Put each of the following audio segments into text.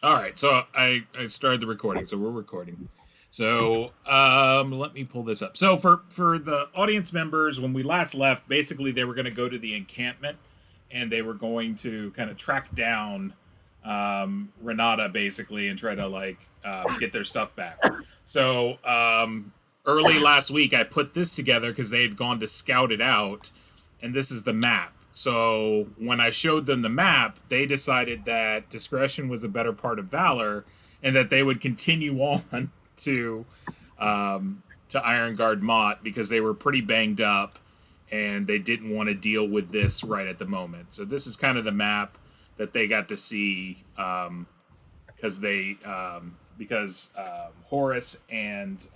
All right, so I started the recording, so we're recording. So let me pull this up. So for the audience members, when we last left, basically they were going to go to the encampment, and they were going to kind of track down Renata basically and try to get their stuff back. So early last week, I put this together because they had gone to scout it out, and this is the map. So when I showed them the map, they decided that discretion was a better part of valor, and that they would continue on to Ironguard Motte because they were pretty banged up, and they didn't want to deal with this right at the moment. So this is kind of the map that they got to see because Horace and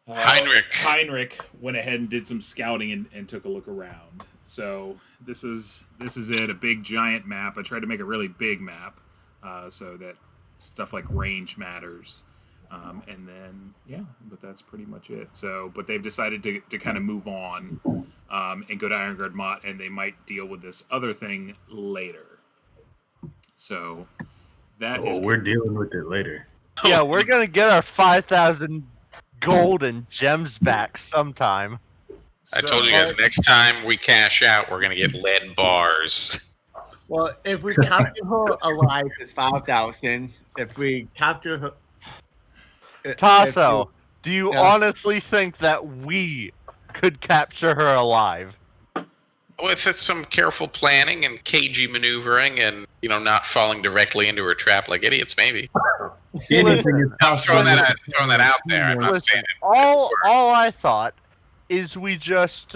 Heinrich went ahead and did some scouting and took a look around. So this is it, a big giant map. I tried to make a really big map so that stuff like range matters. And then but that's pretty much it. So, but they've decided to kind of move on and go to Ironguard Motte, and they might deal with this other thing later. So we're dealing with it later. Yeah, we're gonna get our 5,000 gold and gems back sometime. I told you guys, next time we cash out, we're gonna get lead bars. Well, if we capture her alive, it's 5,000. If we capture her, Tasso, do you honestly think that we could capture her alive? With some careful planning and cagey maneuvering, and not falling directly into her trap like idiots, maybe. I'm throwing that out there. I'm not saying it. All I thought is we just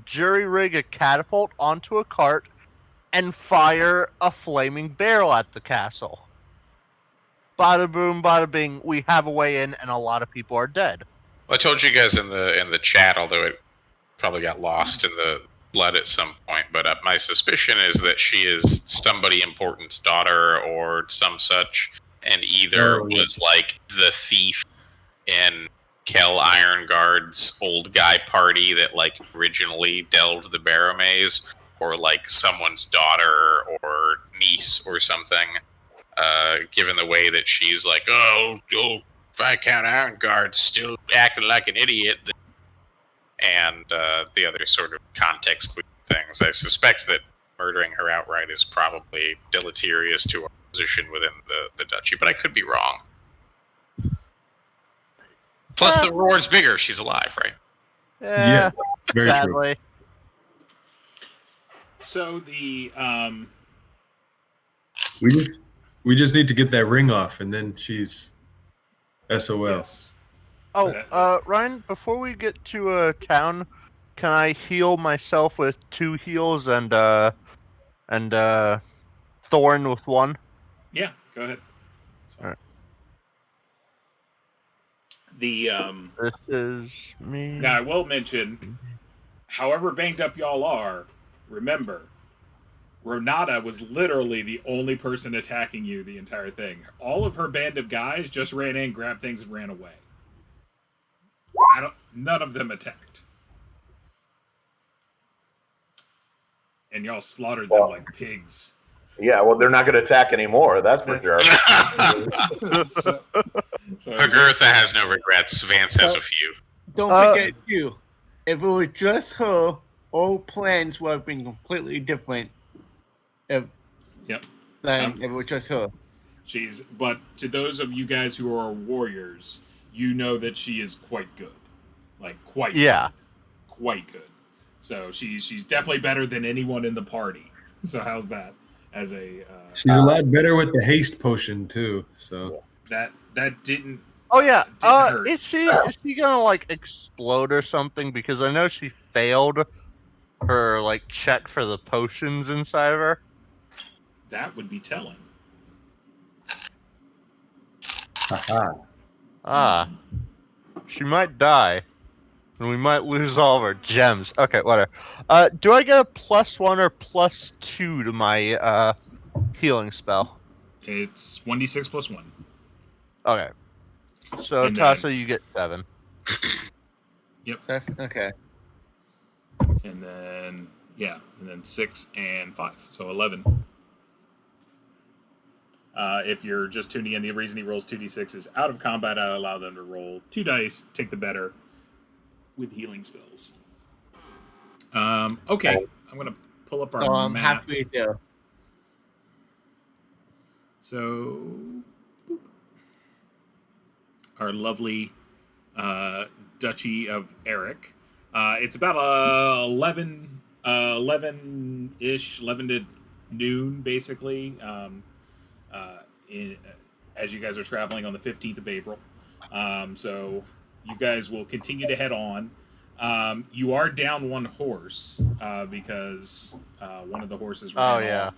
jury rig a catapult onto a cart and fire a flaming barrel at the castle. Bada boom, bada bing. We have a way in, and a lot of people are dead. Well, I told you guys in the chat, although it probably got lost in the blood at some point, but my suspicion is that she is somebody important's daughter or some such, and either was like the thief in Kel Ironguard's old guy party that originally delved the Barrowmaze, or someone's daughter or niece or something. Given the way that she's Viscount Ironguard's still acting like an idiot, and the other sort of context things, I suspect that murdering her outright is probably deleterious to our position within the duchy, but I could be wrong. Plus, the reward's bigger. She's alive, right? Yeah, very sadly. true. So the we just need to get that ring off, and then she's SOL. Yes. Oh, Ryan, before we get to town, can I heal myself with 2 heals and Thorn with 1? Yeah, go ahead. All right. This is me. Now I will mention, however banged up y'all are, remember, Renata was literally the only person attacking you the entire thing. All of her band of guys just ran in, grabbed things, and ran away. None of them attacked. And y'all slaughtered them like pigs. Yeah, well, they're not going to attack anymore, that's for sure. Agertha has no regrets. Vance has a few. Don't forget, too, if it was just her, all plans would have been completely different. If it was just her. But to those of you guys who are warriors, you know that she is quite good. Quite good. So she's definitely better than anyone in the party. So how's that? She's a lot better with the haste potion too. So that didn't. Oh yeah. Hurt. Is she gonna explode or something? Because I know she failed her check for the potions inside of her. That would be telling. She might die. And we might lose all of our gems. Okay, whatever. Do I get a +1 or +2 to my healing spell? It's 1d6 + 1. Okay. So, Tasso, you get 7. Yep. Okay. And then 6 and 5. So 11. If you're just tuning in, the reason he rolls 2d6 is out of combat. I allow them to roll 2 dice, take the better with healing spells. Okay, I'm going to pull up our So I'm map. halfway there. So, boop. Our lovely Duchy of Eric. It's about 11-ish, 11 to noon, basically, as you guys are traveling on the 15th of April. So you guys will continue to head on. You are down one horse one of the horses ran off.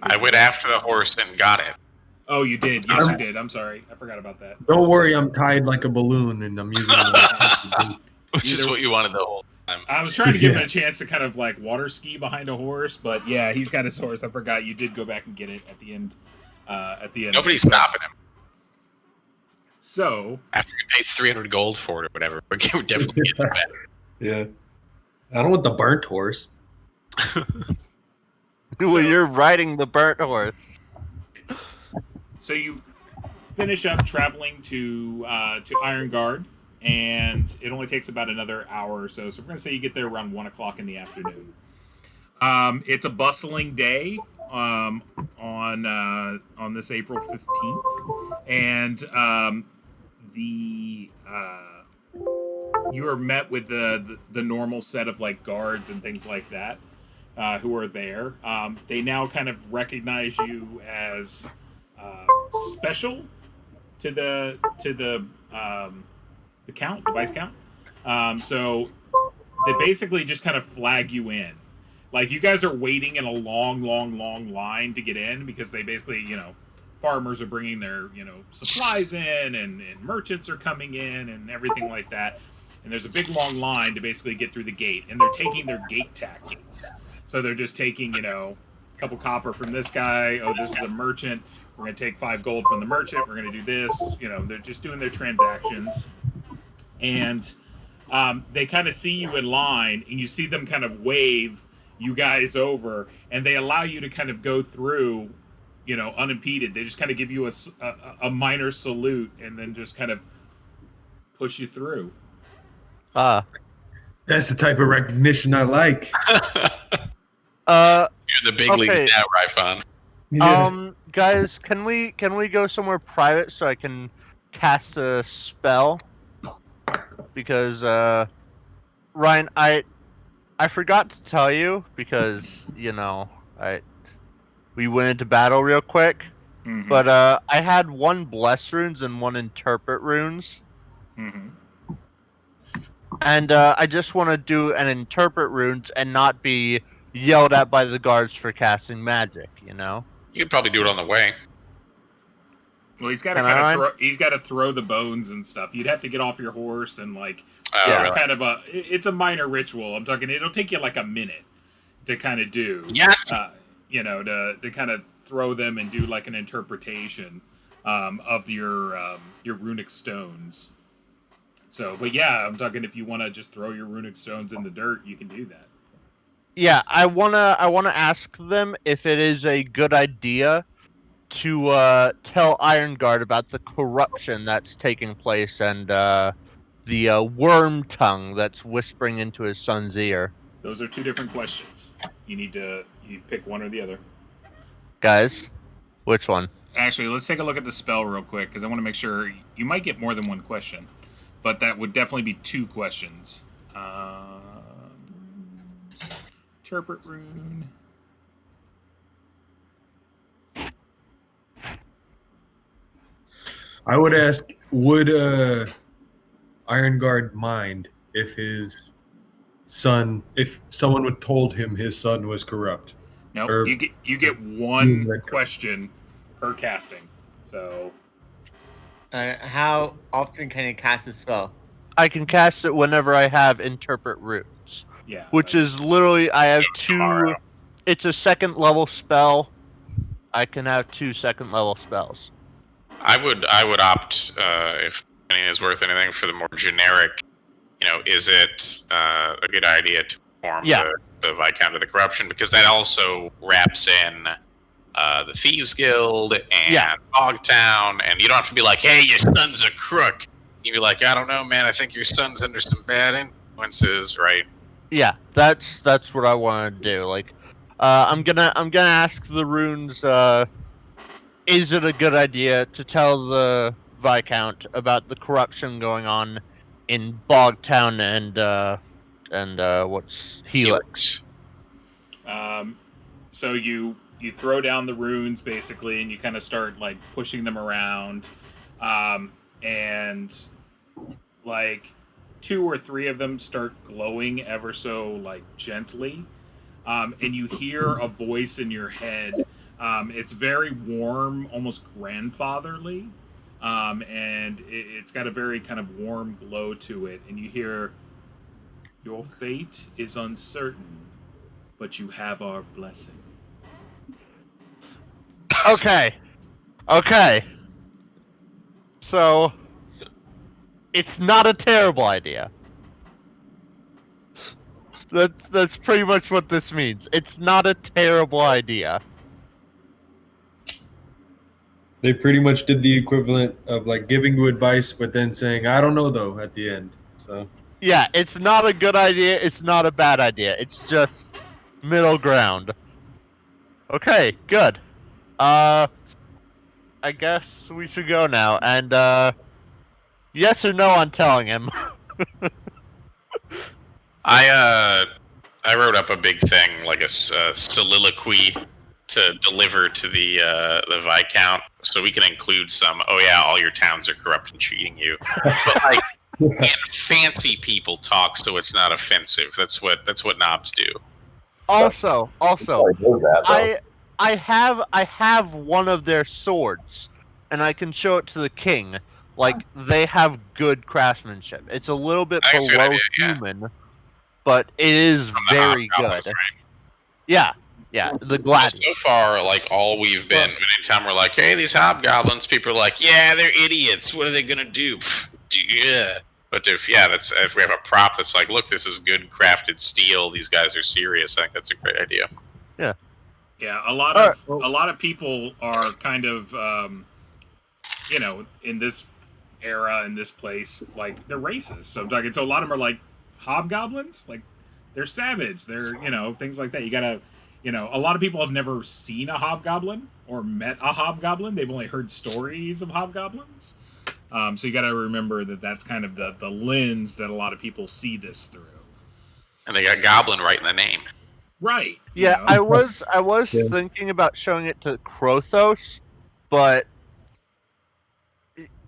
I went after the horse and got it. Oh, you did. Yes, you did. I'm sorry. I forgot about that. Don't worry, I'm tied like a balloon, and I'm using Which is what you wanted the whole time. I was trying to give him a chance to kind of like water ski behind a horse, but yeah, he's got his horse. I forgot. You did go back and get it at the end. Nobody's stopping him. So after you paid 300 gold for it or whatever, we would definitely get it back. Yeah, I don't want the burnt horse. Well, you're riding the burnt horse. So you finish up traveling to Ironguard, and it only takes about another hour or so. So we're going to say you get there around 1 o'clock in the afternoon. It's a bustling day on this April 15th, and you are met with the normal set of like guards and things like that who are there. They now kind of recognize you as special to the count, the vice count. So they basically just kind of flag you in. Like, you guys are waiting in a long line to get in because they basically, farmers are bringing their, supplies in and merchants are coming in and everything like that. And there's a big long line to basically get through the gate. And they're taking their gate taxes. So they're just taking, a couple copper from this guy. Oh, this is a merchant. We're going to take 5 gold from the merchant. We're going to do this. They're just doing their transactions. And they kind of see you in line, and you see them kind of wave you guys over, and they allow you to kind of go through, unimpeded. They just kind of give you a minor salute and then just kind of push you through. That's the type of recognition I like. You're the big leagues now, Ryfon. Yeah. Guys, can we go somewhere private so I can cast a spell? Because Ryan, I forgot to tell you because we went into battle real quick, but I had 1 bless runes and 1 interpret runes, and I just want to do an interpret runes and not be yelled at by the guards for casting magic. You could probably do it on the way. Well, he's got to throw the bones and stuff. You'd have to get off your horse and it's kind of it's a minor ritual. I'm talking. It'll take you like a minute to kind of do. Yes. To kind of throw them and do like an interpretation of your runic stones. So, but yeah, I'm talking. If you want to just throw your runic stones in the dirt, you can do that. Yeah, I wanna ask them if it is a good idea to tell Ironguard about the corruption that's taking place and the worm tongue that's whispering into his son's ear. Those are 2 different questions. You pick one or the other. Guys, which one? Actually, let's take a look at the spell real quick because I want to make sure you might get more than 1 question, but that would definitely be 2 questions. Interpret rune. I would ask, would Ironguard mind if his son, if someone would told him his son was corrupt? No, you get 1 question per casting. So, how often can you cast a spell? I can cast it whenever I have interpret runes. Yeah. Which is literally, I have 2. It's a 2nd level spell. I can have 2 2nd level spells. I would opt, if anything is worth anything, for the more generic. Is it a good idea to perform the Viscount of the Corruption? Because that also wraps in the Thieves Guild and Bogtown, and you don't have to be like, hey, your son's a crook. You be like, I don't know, man. I think your son's under some bad influences, right? Yeah, that's what I want to do. Like, I'm gonna ask the runes. Is it a good idea to tell the Viscount about the corruption going on in Bogtown and what's Helix? So you throw down the runes basically, and you kind of start like pushing them around, and like 2 or 3 of them start glowing ever so like gently, and you hear a voice in your head. It's very warm, almost grandfatherly, and it's got a very kind of warm glow to it, and you hear, "Your fate is uncertain, but you have our blessing." Okay. So, it's not a terrible idea. That's pretty much what this means. It's not a terrible idea. They pretty much did the equivalent of like giving you advice, but then saying, "I don't know though" at the end. So Yeah, it's not a good idea. It's not a bad idea. It's just middle ground. Okay, good. I guess we should go now. And yes or no on telling him. I wrote up a big thing, like a soliloquy to deliver to the Viscount, so we can include some. Oh yeah, all your towns are corrupt and cheating you, but like, and fancy people talk, so it's not offensive. That's what knobs do. Also, I I have one of their swords, and I can show it to the king. Like, they have good craftsmanship. It's a little bit I think it's a good below idea, yeah. human, but it is From the very Hobgoblins, good. right? Yeah, the gladius. So far, like, all we've been, anytime we're like, hey, these hobgoblins, people are like, yeah, they're idiots. What are they gonna do? Yeah. But if we have a prop that's like, look, this is good crafted steel. These guys are serious. I think that's a great idea. Yeah, a lot of people are kind of, in this era, in this place, like, they're racist. So a lot of them are like hobgoblins, like they're savage. They're things like that. You gotta, a lot of people have never seen a hobgoblin or met a hobgoblin. They've only heard stories of hobgoblins. So you got to remember that that's kind of the lens that a lot of people see this through. And they got goblin right in the name. Right. Yeah, I was thinking about showing it to Krothos, but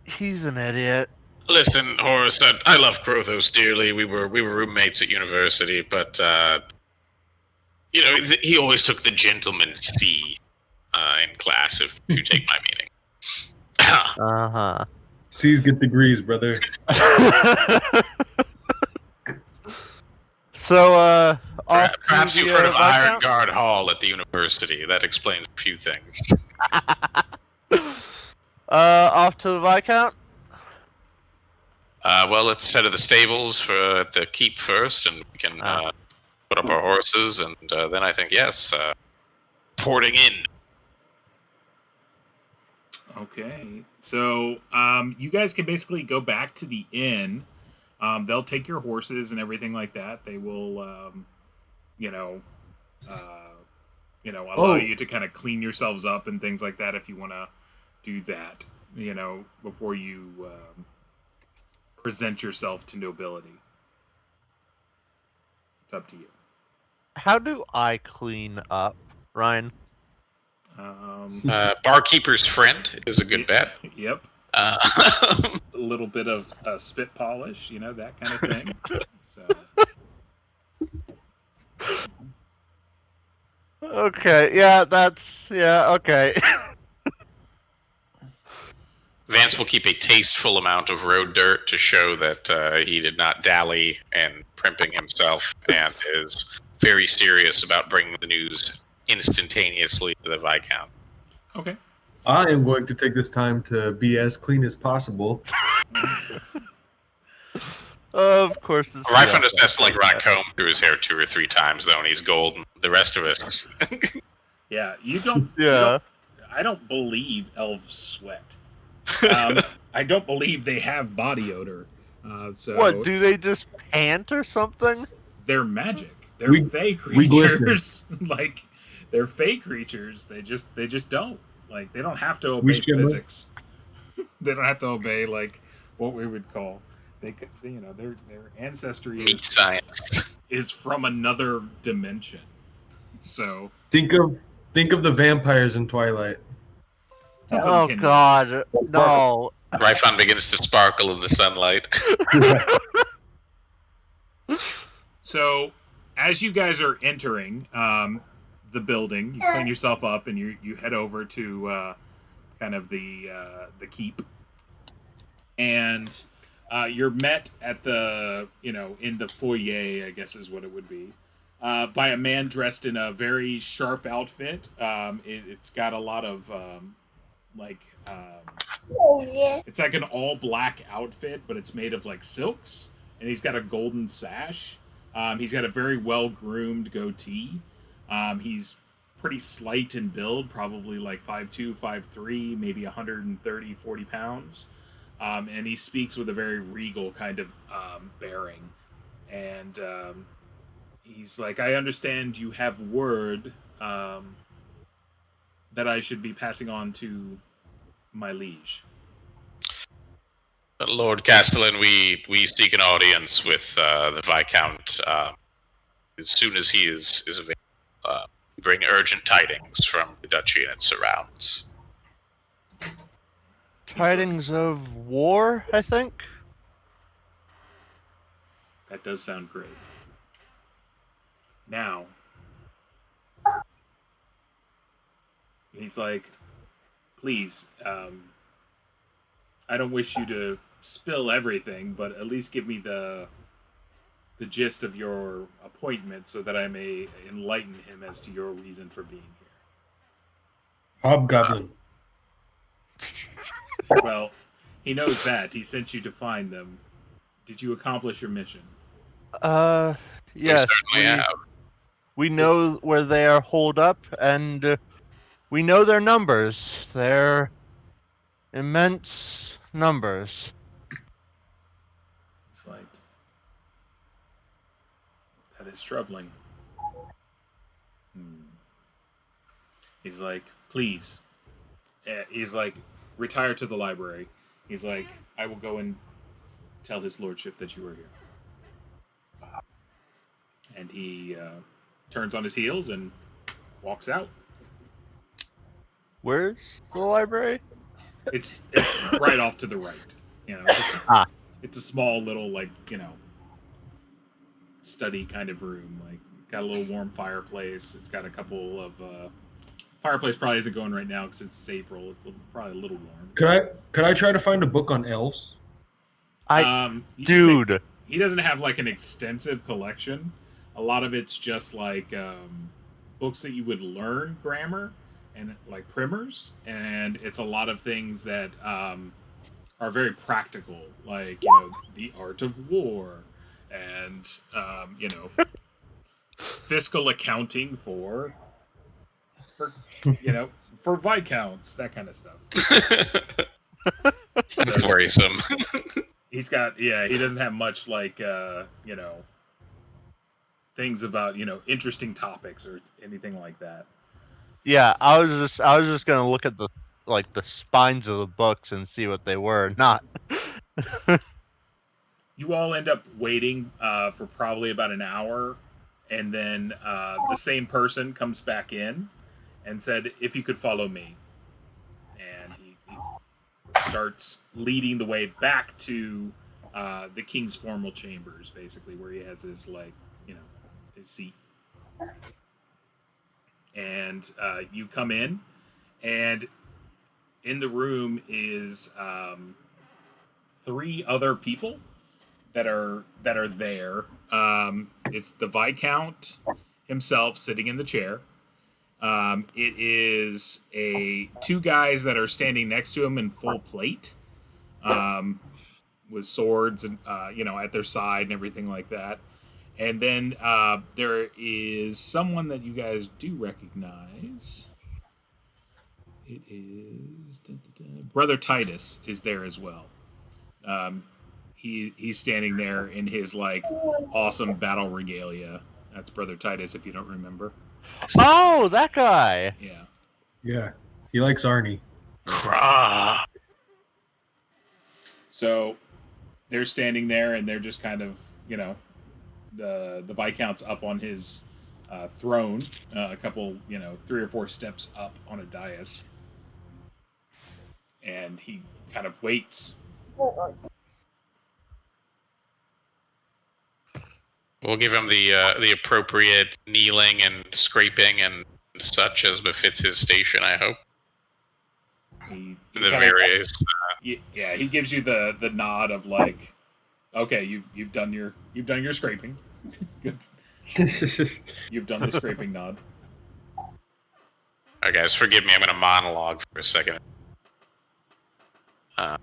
he's an idiot. Listen, Horace, I love Krothos dearly. We were roommates at university, but he always took the gentleman's C in class. If you take my meaning. C's get degrees, brother. So, perhaps you've heard of Ironguard Hall at the university. That explains a few things. Off to the Viscount? Well, let's head to the stables for the keep first, and we can put up our horses, and then I think, yes, porting in. Okay. So, you guys can basically go back to the inn. They'll take your horses and everything like that. They will, allow you to kind of clean yourselves up and things like that if you want to do that, before you present yourself to nobility. It's up to you. How do I clean up, Ryan? Barkeeper's friend is a good bet. Yep. A little bit of spit polish, that kind of thing. So. Okay, okay. Vance will keep a tasteful amount of road dirt to show that he did not dally in primping himself and is very serious about bringing the news instantaneously to the Viscount. Okay. I am going to take this time to be as clean as possible. Of course. Ryfund just has to run a comb through his hair 2 or 3 times, though, and he's golden. The rest of us. Yeah, you don't. Yeah. I don't believe elves sweat. I don't believe they have body odor. So What, do they just pant or something? they're magic. They're We- fey we glisten. creatures. Like they're fey creatures. They just don't. Like they don't have to We obey shimmer. physics. They don't have to obey like what we would call their ancestry Meat science. is from another dimension. So Think of the vampires in Twilight. some of them Oh can- god, no. Rifon begins to sparkle in the sunlight. So, as you guys are entering the building, you clean yourself up and you head over to kind of the keep, and you're met at the in the foyer, I guess is what it would be, by a man dressed in a very sharp outfit. It's got a lot of it's like an all black outfit, but it's made of like silks, and he's got a golden sash. He's got a very well groomed goatee. He's pretty slight in build, probably like 5'2", 5'3", maybe 130, 40 pounds. And he speaks with a very regal kind of bearing. And he's like, I understand you have word that I should be passing on to my liege. Lord Castellan, we seek an audience with the Viscount as soon as he is available. We bring urgent tidings from the duchy and its surrounds. Tidings of war, I think? That does sound grave. Now, he's like, please, I don't wish you to spill everything, but at least give me the gist of your appointment so that I may enlighten him as to your reason for being here. Hobgoblin. Well, he knows that. He sent you to find them. Did you accomplish your mission? Yes. We certainly have. We know where they are holed up, and we know their numbers. They're immense numbers. It's like, that is troubling. He's like, please. He's like, retire to the library. He's like, I will go and tell his lordship that you are here. And he turns on his heels and walks out. Where's the library? It's right off to the right. It's a small little study kind of room. Like got a little warm fireplace. It's got a couple of fireplace probably isn't going right now because it's April. It's probably a little warm. Could I try to find a book on elves? Dude. He doesn't have like an extensive collection. A lot of it's just like books that you would learn grammar and like primers, and it's a lot of things that are very practical, like the art of war, and fiscal accounting for viscounts, that kind of stuff. That's worrisome. He's got he doesn't have much like things about interesting topics or anything like that. Yeah, I was just gonna look at the spines of the books and see what they were. Not. You all end up waiting for probably about an hour, and then the same person comes back in and said, "If you could follow me," and he starts leading the way back to the king's formal chambers, basically where he has his his seat. And you come in, and in the room is 3 other people that are there. It's the Viscount himself sitting in the chair. It is 2 guys that are standing next to him in full plate, with swords and at their side and everything like that. And then there is someone that you guys do recognize. It is Brother Titus is there as well. He's standing there in his like awesome battle regalia. That's Brother Titus, if you don't remember. Oh, that guy. Yeah. Yeah, he likes Arnie. Crah. So they're standing there, and they're just kind of, the Viscount's up on his throne, a couple, 3 or 4 steps up on a dais, and he kind of waits. We'll give him the appropriate kneeling and scraping and such as befits his station, I hope. He The various. Yeah, he gives you the nod of like, okay, you've done your scraping. Good. You've done the scraping nod. All right, guys, forgive me. I'm going to monologue for a second. My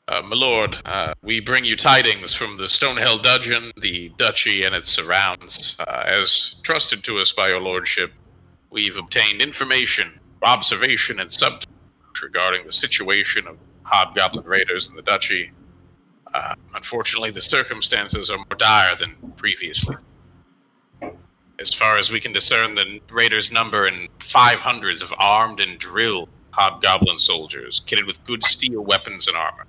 lord, we bring you tidings from the Stonehell dungeon, the duchy, and its surrounds. As trusted to us by your lordship, we've obtained information, observation, and subterfuge regarding the situation of hobgoblin raiders in the duchy. Unfortunately, the circumstances are more dire than previously. As far as we can discern, the raiders number in 500s of armed and drilled hobgoblin soldiers, kitted with good steel weapons and armor.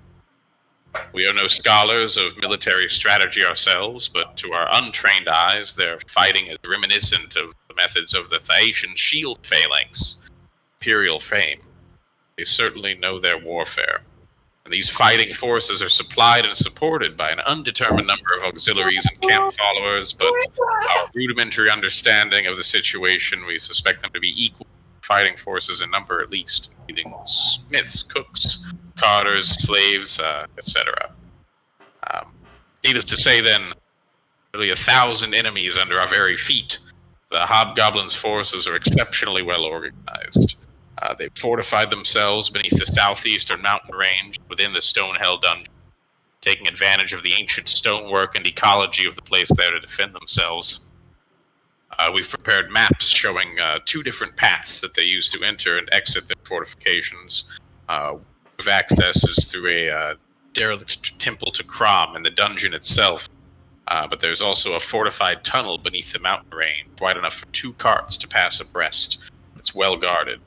We are no scholars of military strategy ourselves, but to our untrained eyes, their fighting is reminiscent of the methods of the Thaetian shield phalanx, imperial fame. They certainly know their warfare. And these fighting forces are supplied and supported by an undetermined number of auxiliaries and camp followers, but our rudimentary understanding of the situation, we suspect them to be equal fighting forces in number at least, including smiths, cooks, carters, slaves, etc. Needless to say, then, nearly 1,000 enemies under our very feet. The hobgoblins' forces are exceptionally well organized. They've fortified themselves beneath the southeastern mountain range within the Stonehell dungeon, taking advantage of the ancient stonework and ecology of the place there to defend themselves. We've prepared maps showing 2 different paths that they use to enter and exit their fortifications. Of access is through a derelict temple to Crom and the dungeon itself, but there's also a fortified tunnel beneath the mountain range, wide enough for 2 carts to pass abreast. It's well guarded.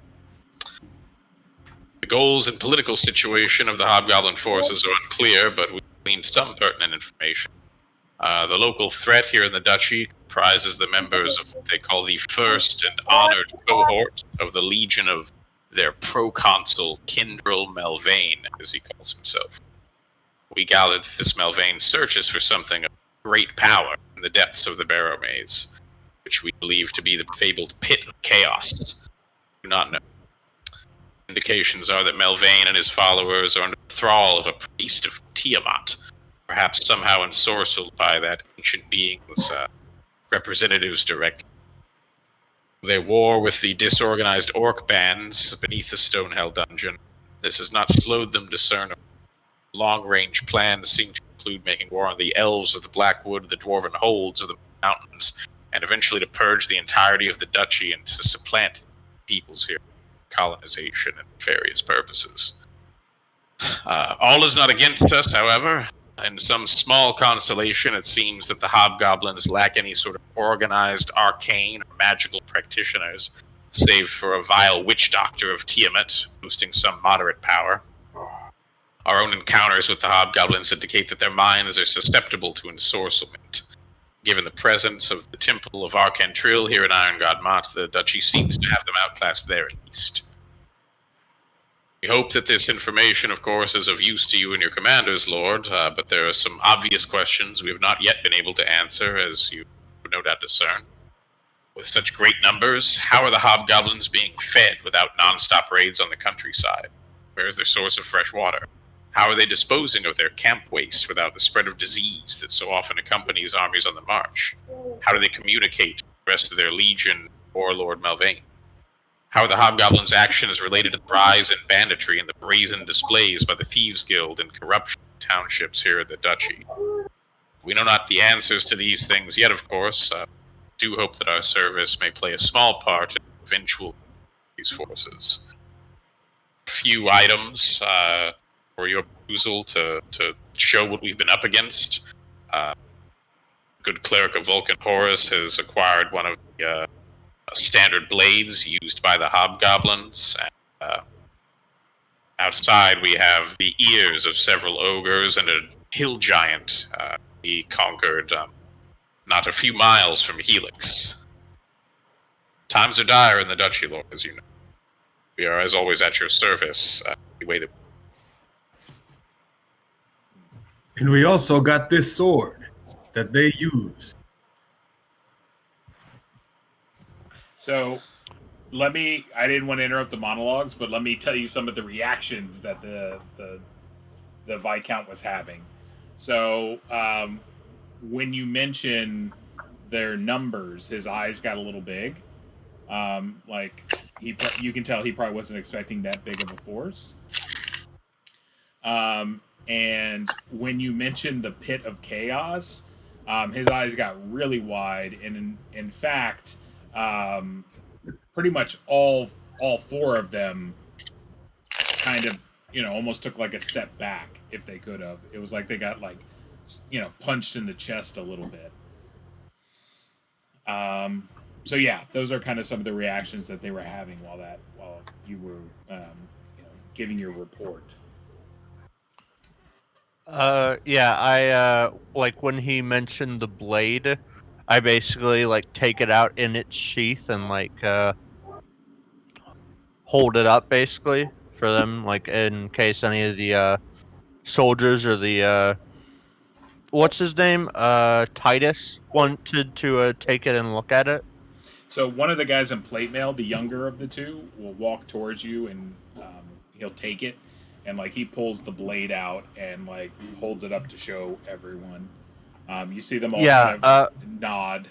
The goals and political situation of the hobgoblin forces are unclear, but we've gleaned some pertinent information. The local threat here in the duchy comprises the members of what they call the first and honored cohort of the Legion of their proconsul Kindrel Melvain, as he calls himself. We gather that this Melvain searches for something of great power in the depths of the Barrowmaze, which we believe to be the fabled Pit of Chaos. We do not know. Indications are that Melvain and his followers are under the thrall of a priest of Tiamat, perhaps somehow ensorcelled by that ancient being's representatives directly. Their war with the disorganized orc bands beneath the Stonehell dungeon, this has not slowed them discern. Long-range plans seem to include making war on the elves of the Blackwood, the Dwarven holds of the mountains, and eventually to purge the entirety of the duchy and to supplant the peoples here, colonization and various purposes. All is not against us, however. In some small consolation, it seems that the hobgoblins lack any sort of organized arcane or magical practitioners, save for a vile witch doctor of Tiamat, boasting some moderate power. Our own encounters with the hobgoblins indicate that their minds are susceptible to ensorcelment. Given the presence of the Temple of Arcantril here in Ironguard Motte, the duchy seems to have them outclassed there at least. We hope that this information, of course, is of use to you and your commanders, Lord, but there are some obvious questions we have not yet been able to answer, as you would no doubt discern. With such great numbers, how are the hobgoblins being fed without non-stop raids on the countryside? Where is their source of fresh water? How are they disposing of their camp waste without the spread of disease that so often accompanies armies on the march? How do they communicate with the rest of their legion or Lord Melvain? How are the hobgoblins' actions related to the rise in banditry and the brazen displays by the Thieves' Guild and corruption townships here in the duchy? We know not the answers to these things yet, of course. Do hope that our service may play a small part in eventual these forces. A few items for your perusal to show what we've been up against. Good cleric of Vulcan Horus has acquired one of the standard blades used by the hobgoblins. And, outside, we have the ears of several ogres and a hill giant he conquered not a few miles from Helix. Times are dire in the Duchy, Lord, as you know. We are, as always, at your service. And we also got this sword that they use. So, I didn't want to interrupt the monologues, but let me tell you some of the reactions that the Viscount was having. So, when you mention their numbers, his eyes got a little big. You can tell he probably wasn't expecting that big of a force. And when you mentioned the Pit of Chaos, his eyes got really wide, and in fact, pretty much all four of them kind of, almost took like a step back if they could have. It was like they got punched in the chest a little bit. So yeah, those are kind of some of the reactions that they were having while you were giving your report. I when he mentioned the blade, I basically take it out in its sheath and hold it up basically for them, in case any of the soldiers or the what's his name, Titus, wanted to take it and look at it. So one of the guys in plate mail, the younger of the two, will walk towards you and he'll take it, and he pulls the blade out and holds it up to show everyone. You see them all kind of nod,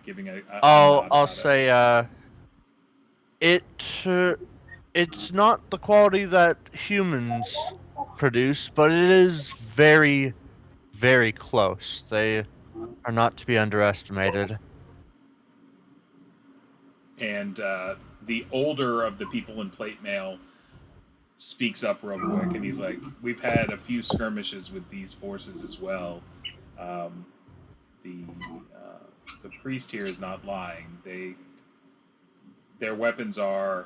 giving a I'll say it's not the quality that humans produce, but it is very, very close. They are not to be underestimated. And the older of the people in plate mail speaks up real quick, and he's like, "We've had a few skirmishes with these forces as well. The priest here is not lying. Their weapons are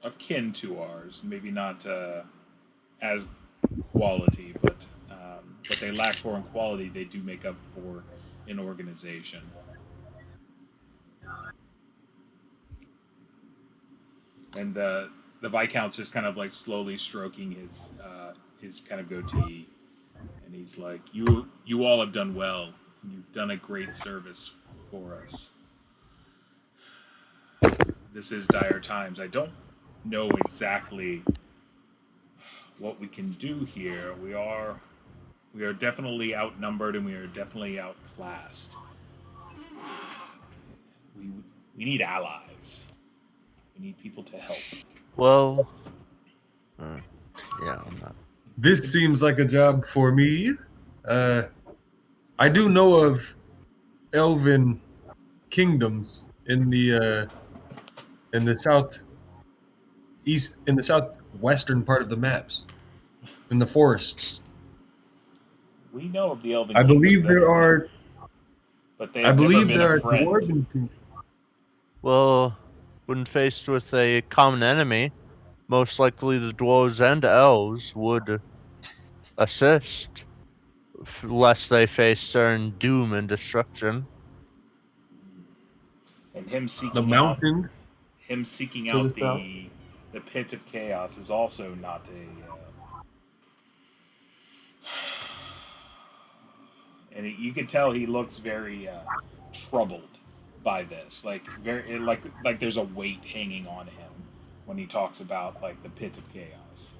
akin to ours, maybe not as quality, but what they lack for in quality, they do make up for in organization." And the Viscount's just kind of slowly stroking his kind of goatee, and he's like, "You all have done well. You've done a great service for us. This is dire times. I don't know exactly what we can do here. We are definitely outnumbered, and we are definitely outclassed. We need allies. We need people to help." Well, yeah, I'm not. This seems like a job for me. I do know of elven kingdoms in the southwestern part of the maps, in the forests. We know of the elven. I believe there are. But they have never been a friend. Dwarven kingdoms. Well, when faced with a common enemy, most likely the dwarves and elves would assist, lest they face certain doom and destruction. And him seeking the mountains. out the pit of chaos is also not a. And you can tell he looks very troubled by this, very like there's a weight hanging on him when he talks about the pit of chaos.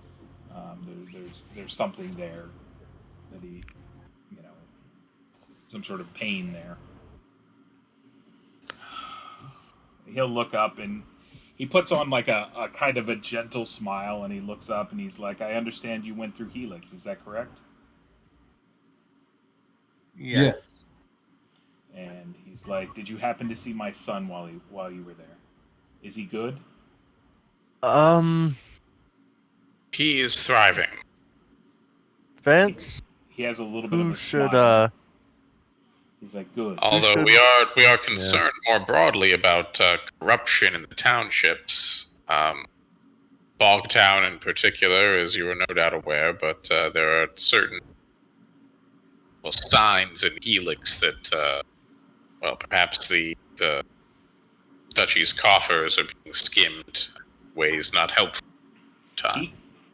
There's something there that he, some sort of pain there. He'll look up and he puts on a kind of a gentle smile, and he looks up and he's like, "I understand you went through Helix. Is that correct?" Yes. And he's like, "Did you happen to see my son while you were there? Is he good?" He is thriving. Vance, He has a little bit of who a should smile. He's like, "Good." Although should- we are concerned more broadly about corruption in the townships. Bogtown in particular, as you are no doubt aware, but there are certain signs in Helix that, perhaps the Duchy's coffers are being skimmed in ways not helpful.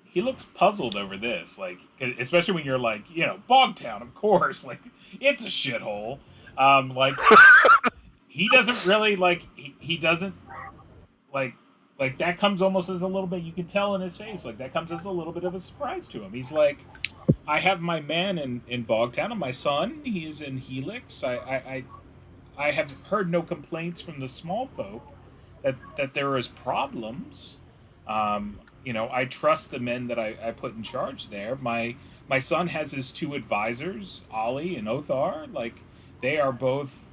He looks puzzled over this, like, especially when you're like, Bogtown, of course, like, it's a shithole. Like, he doesn't really, like, he doesn't, like, that comes almost as a little bit, you can tell in his face, like, that comes as a little bit of a surprise to him. He's like, I have my man in Bogtown, and my son, he is in Helix. I have heard no complaints from the small folk that there is problems. I trust the men that I put in charge there. My son has his 2 advisors, Ollie and Othar. Like, they are both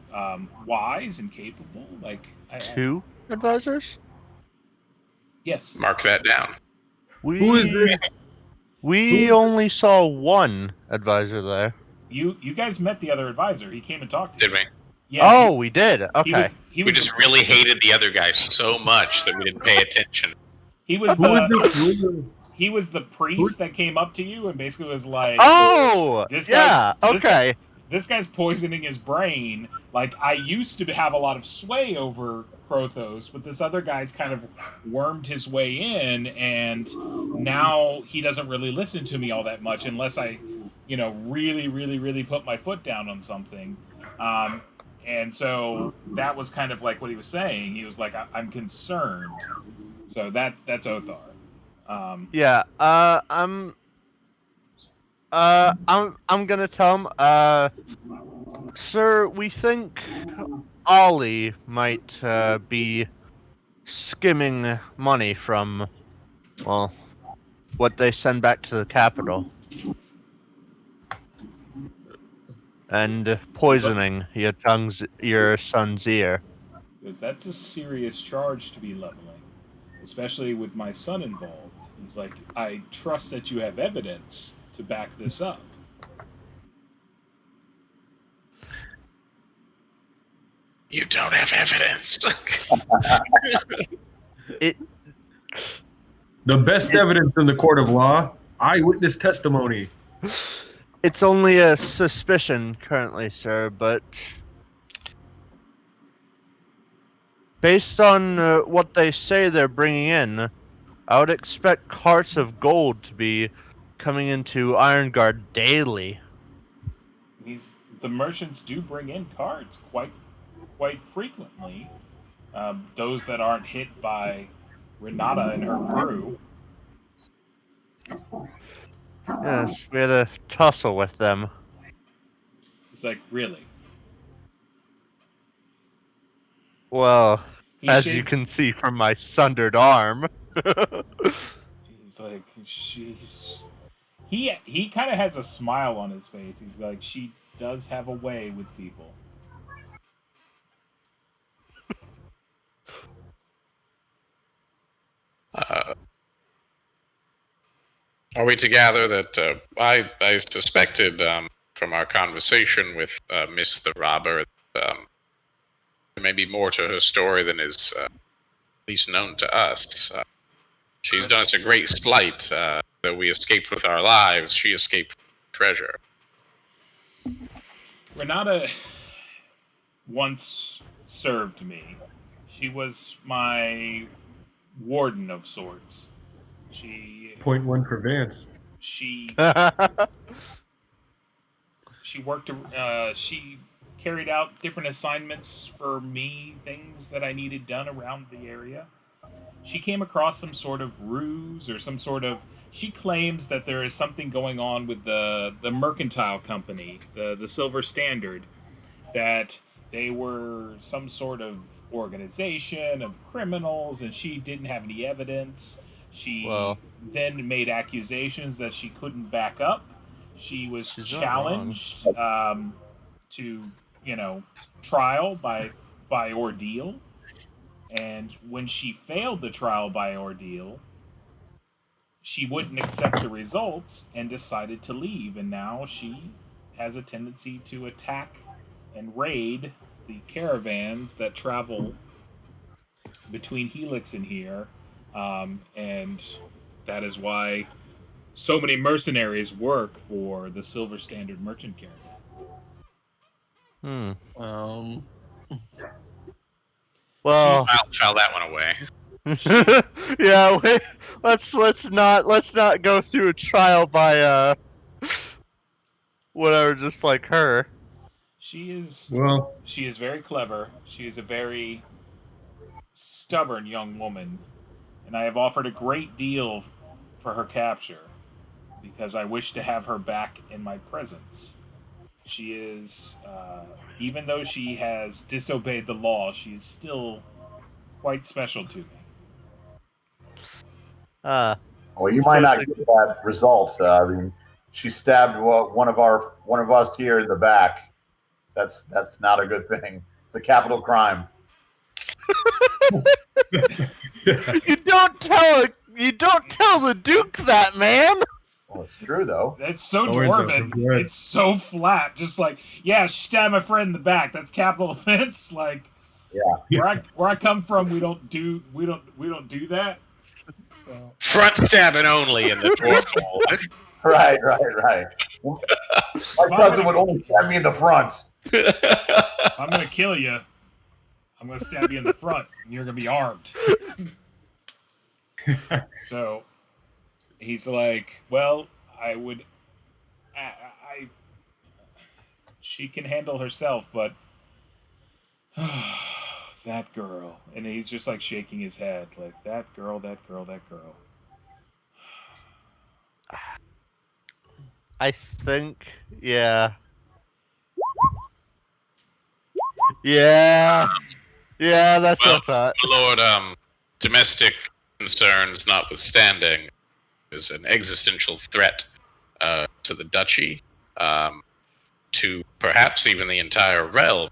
wise and capable. Like, 2 advisors? Yes. Mark that down. Who is this? We only saw 1 advisor there. You guys met the other advisor. He came and talked to you. Did we? Yeah. We did. Okay. He We was just really hated the other guy so much that we didn't pay attention. He was Who is this? he was the priest that came up to you and basically was like, this guy's poisoning his brain. Like, I used to have a lot of sway over Krothos, but this other guy's kind of wormed his way in, and now he doesn't really listen to me all that much unless I, really, really, really put my foot down on something. And so that was kind of like what he was saying. He was like, I'm concerned. So that's Othar. I'm gonna tell him, sir, we think Ollie might be skimming money from, what they send back to the capital. And poisoning your son's ear. Because that's a serious charge to be leveling, especially with my son involved. He's like, I trust that you have evidence to back this up. You don't have evidence. The best evidence in the court of law, eyewitness testimony. It's only a suspicion currently, sir, but based on what they say they're bringing in, I would expect carts of gold to be coming into Ironguard daily. The merchants do bring in carts quite frequently. Those that aren't hit by Renata and her crew. Yes, we had a tussle with them. It's like, really? Well, as you can see from my sundered arm. He's like, he kind of has a smile on his face. He's like, she does have a way with people. Are we to gather that I suspected from our conversation with Miss the Robber there may be more to her story than is at least known to us. She's done us a great slight that we escaped with our lives. She escaped with treasure. Renata once served me. She was my warden of sorts. Point 1 for Vance. She worked. She carried out different assignments for me, things that I needed done around the area. She came across some sort of ruse or some sort of. She claims that there is something going on with the mercantile company, the Silver Standard, that they were some sort of organization of criminals, and she didn't have any evidence. She then made accusations that she couldn't back up. She was challenged to, trial by ordeal. And when she failed the trial by ordeal, she wouldn't accept the results and decided to leave. And now she has a tendency to attack and raid the caravans that travel between Helix and here. And that is why so many mercenaries work for the Silver Standard Merchant Caravan. Well, I'll file that one away. yeah. Wait, let's not go through a trial by whatever, just like her. She is Well, she is very clever. She is a very stubborn young woman, and I have offered a great deal for her capture because I wish to have her back in my presence. She is, even though she has disobeyed the law, she is still quite special to me. Well, you might not get that result. I mean, she stabbed one of us here in the back. That's not a good thing. It's a capital crime. You don't tell the Duke that, man. Well, it's true though. It's so Oh, it's Dwarven. a- It's so flat. Just like, yeah, she stabbed my friend in the back. That's capital offense. Like, Yeah. where I come from, we don't do that. So. Front stabbing only in the dwarf hole. Right. My cousin would only stab me in the front. If I'm gonna kill you, I'm gonna stab you in the front, and you're gonna be armed. So he's like, "Well, I would. She can handle herself, but that girl." And he's just like shaking his head, like that girl. I think, yeah, that's what I thought. My lord, domestic concerns notwithstanding, is an existential threat to the duchy, to perhaps even the entire realm.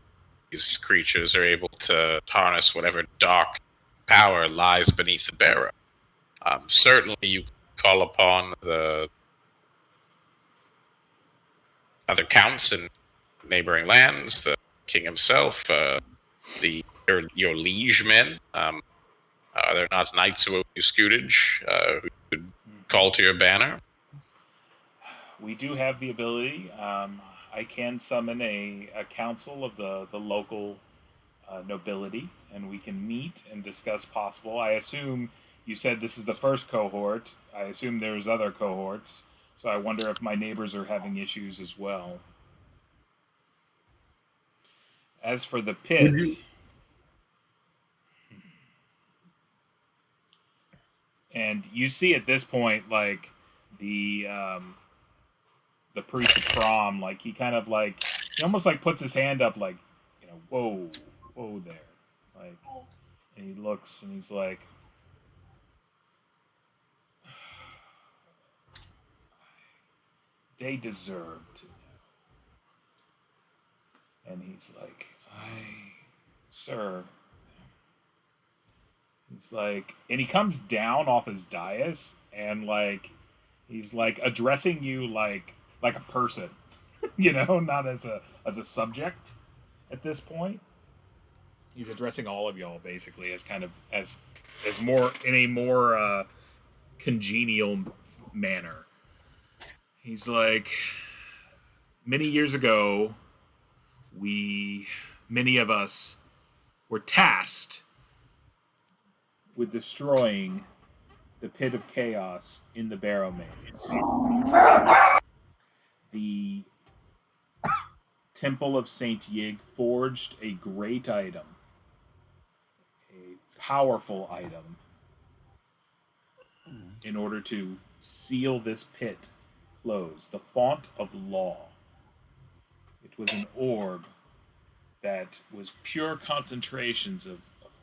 These creatures are able to harness whatever dark power lies beneath the barrow. Certainly you call upon the other counts in neighboring lands, the king himself, your liege men. Are there not knights who owe you scutage who could call to your banner? We do have the ability. I can summon a council of the local nobility, and we can meet and discuss possible. I assume you said this is the first cohort. I assume there's other cohorts, so I wonder if my neighbors are having issues as well. As for the pit, and you see at this point, like the priest of prom, like he kind of like he almost like puts his hand up, like, whoa there, like, and he looks and he's like, they deserve to know. And he's like, sir. He's like, and he comes down off his dais and like, he's like addressing you like a person, not as a subject at this point. He's addressing all of y'all basically as kind of as more in a more congenial manner. He's like, many years ago, many of us were tasked with destroying the pit of chaos in the Barrowmaze. The Temple of Saint Yig forged a great item, a powerful item, in order to seal this pit closed. The Font of Law. It was an orb that was pure concentrations of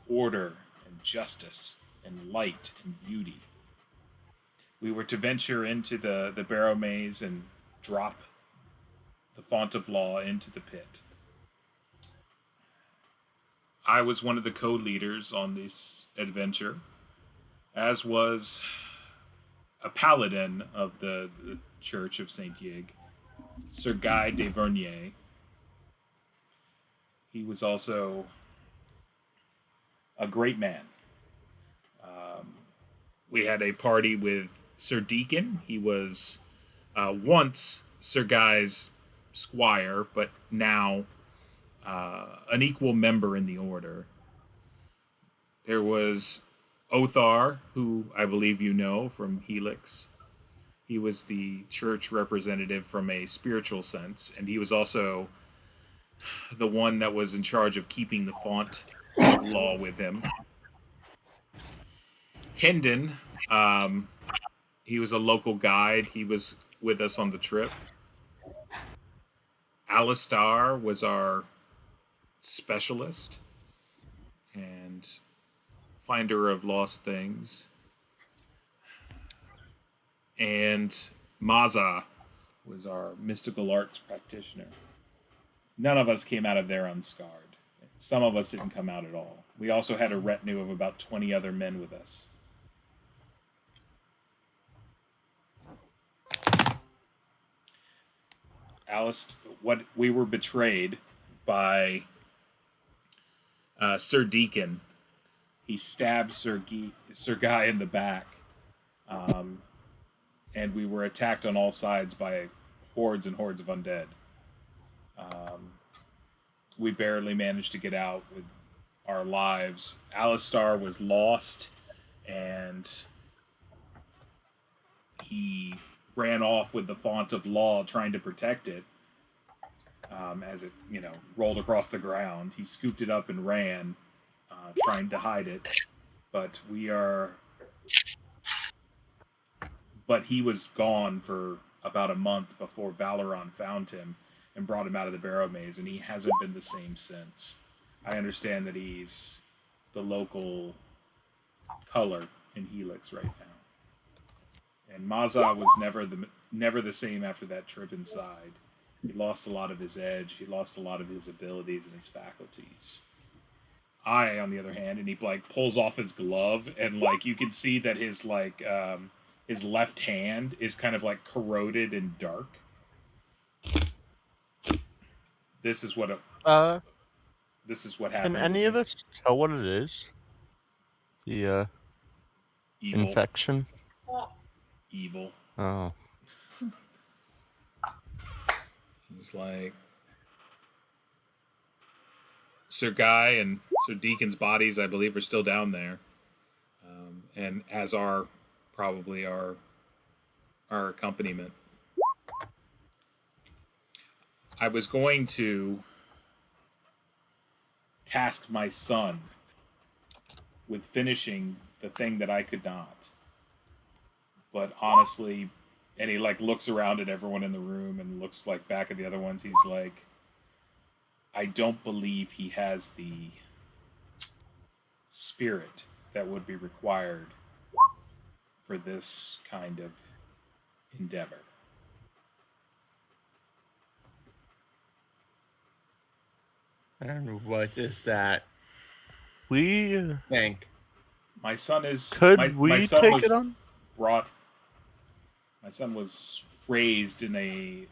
order and justice and light and beauty. We were to venture into the Barrowmaze and drop the Font of Law into the pit. I was one of the co-leaders on this adventure, as was a paladin of the Church of Saint Yig, Sir Guy de Vernier. He was also a great man. We had a party with Sir Deacon. He was once Sir Guy's squire, but now an equal member in the order. There was Othar, who I believe you know from Helix. He was the church representative from a spiritual sense, and he was also the one that was in charge of keeping the font of law with him. Hendon, he was a local guide. He was with us on the trip. Alistar was our specialist and finder of lost things. And Maza was our mystical arts practitioner. None of us came out of there unscarred. Some of us didn't come out at all. We also had a retinue of about 20 other men with us. Alice, what we were betrayed by Sir Deacon. He stabbed Sir Guy in the back, and we were attacked on all sides by hordes and hordes of undead. We barely managed to get out with our lives. Alistar was lost, and he ran off with the font of law, trying to protect it. As it, rolled across the ground, he scooped it up and ran, trying to hide it. But he was gone for about a month before Valoron found him and brought him out of the Barrowmaze, and he hasn't been the same since. I understand that he's the local color in Helix right now. And Maza was never the same after that trip inside. He lost a lot of his edge. He lost a lot of his abilities and his faculties. I, on the other hand, and he pulls off his glove, and you can see that his his left hand is kind of corroded and dark. This is what happened. Can any of us tell what it is? The Evil. infection. Evil. Oh. He's Sir Guy and Sir Deacon's bodies, I believe, are still down there, and as are probably our accompaniment. I was going to task my son with finishing the thing that I could not. But honestly, and he looks around at everyone in the room and looks back at the other ones. He's I don't believe he has the spirit that would be required for this kind of endeavor. And what is that? We Think. My son is. could we my son take was it on? My son was raised in a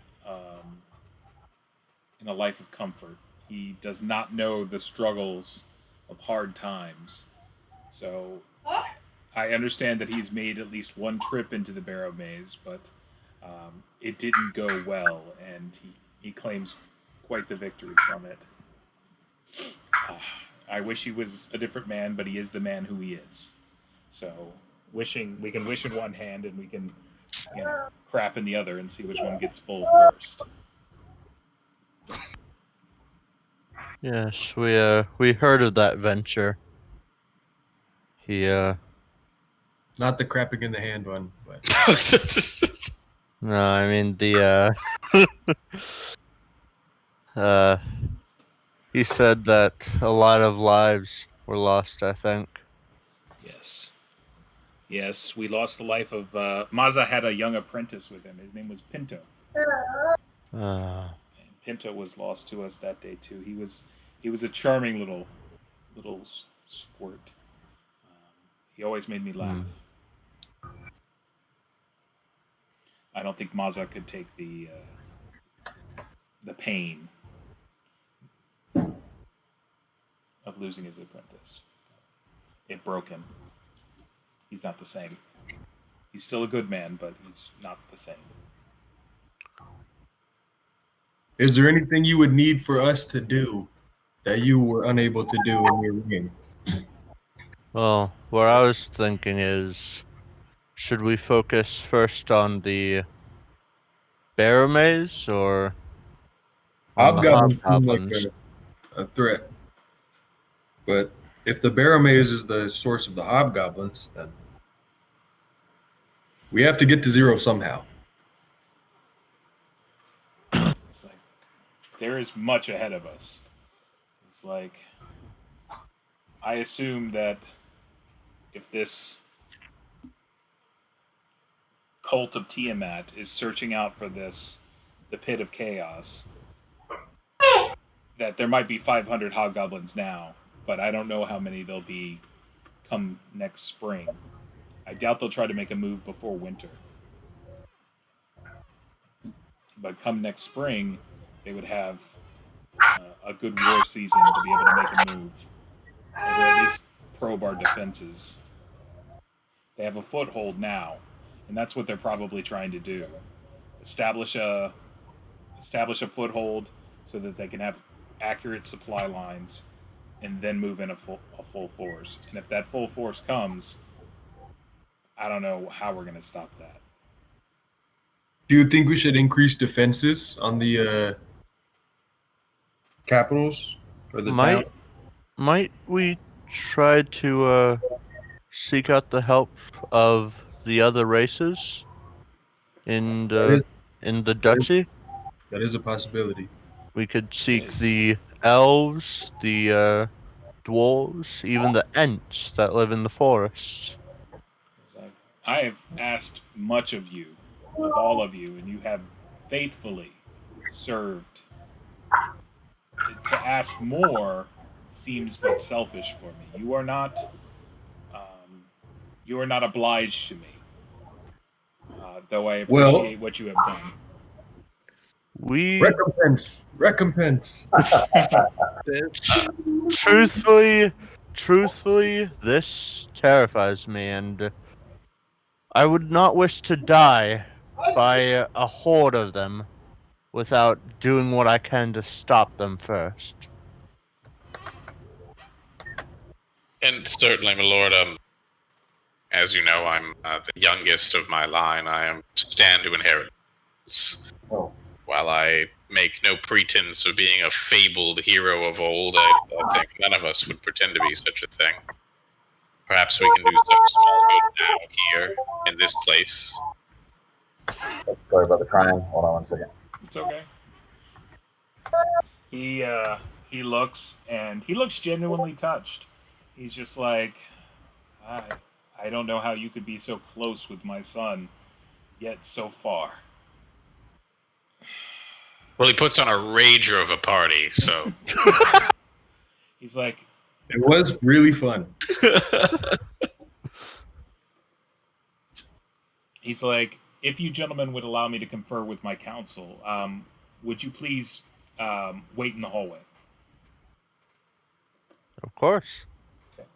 life of comfort. He does not know the struggles of hard times. So I understand that he's made at least one trip into the Barrowmaze, but it didn't go well, and he claims quite the victory from it. I wish he was a different man, but he is the man who he is. So we can wish in one hand, and we can crap in the other, and see which one gets full first. Yes, we heard of that venture. He Not the crapping in the hand one, but no, I mean the he said that a lot of lives were lost, I think. Yes, we lost the life of Maza had a young apprentice with him. His name was Pinto. And Pinto was lost to us that day too. He was a charming little little squirt. He always made me laugh. I don't think Maza could take the pain of losing his apprentice. It broke him. He's not the same. He's still a good man, but he's not the same. Is there anything you would need for us to do that you were unable to do in your reign? Well, what I was thinking is, should we focus first on the Barrowmaze or on the Hobgoblins seem like Hobgoblins? a threat. But if the Barrowmaze is the source of the Hobgoblins, then we have to get to 0 somehow. It's like there is much ahead of us. It's like I assume that if this cult of Tiamat is searching out for the pit of chaos, that there might be 500 hobgoblins now, but I don't know how many there'll be come next spring. I doubt they'll try to make a move before winter. But come next spring, they would have a good war season to be able to make a move. Or at least probe our defenses. They have a foothold now, and that's what they're probably trying to do. Establish a foothold so that they can have accurate supply lines and then move in a full force. And if that full force comes, I don't know how we're going to stop that. Do you think we should increase defenses on the capitals or the town? Might we try to seek out the help of the other races in the duchy? That is a possibility. We could seek the elves, the dwarves, even the ents that live in the forests. I have asked much of you, of all of you, and you have faithfully served. To ask more seems but selfish for me. You are not obliged to me, though I appreciate what you have done. Recompense. Truthfully, this terrifies me, and I would not wish to die by a horde of them without doing what I can to stop them first. And certainly, my lord, as you know, I'm the youngest of my line. I stand to inherit. Oh. While I make no pretense of being a fabled hero of old, I think none of us would pretend to be such a thing. Perhaps we can do some small good now here, in this place. Sorry about the crying. Hold on 1 second. It's okay. He looks, and he looks genuinely touched. He's just like, I don't know how you could be so close with my son, yet so far. Well, he puts on a rager of a party, so... He's like... It was really fun. He's like, if you gentlemen would allow me to confer with my counsel, would you please wait in the hallway? Of course. Okay.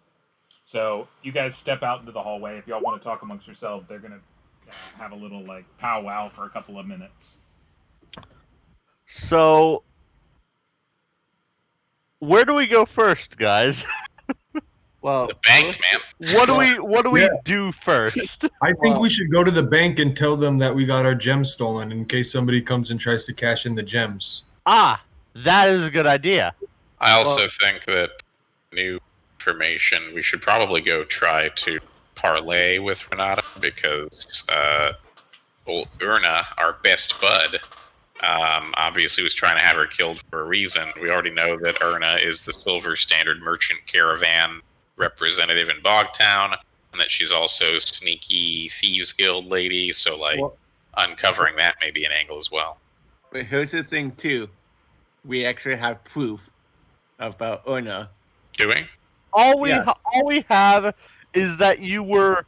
So you guys step out into the hallway. If y'all want to talk amongst yourselves, they're going to have a little like powwow for a couple of minutes. So, where do we go first, guys? Well, The bank, man. What do we do first? I think we should go to the bank and tell them that we got our gems stolen in case somebody comes and tries to cash in the gems. That is a good idea. I also think that new information, we should probably go try to parlay with Renata, because old Urna, our best bud, obviously was trying to have her killed for a reason. We already know that Urna is the Silver Standard Merchant Caravan representative in Bogtown, and that she's also sneaky Thieves Guild lady, so uncovering that may be an angle as well. But here's the thing too. We actually have proof about Urna. Do we? all we have is that you were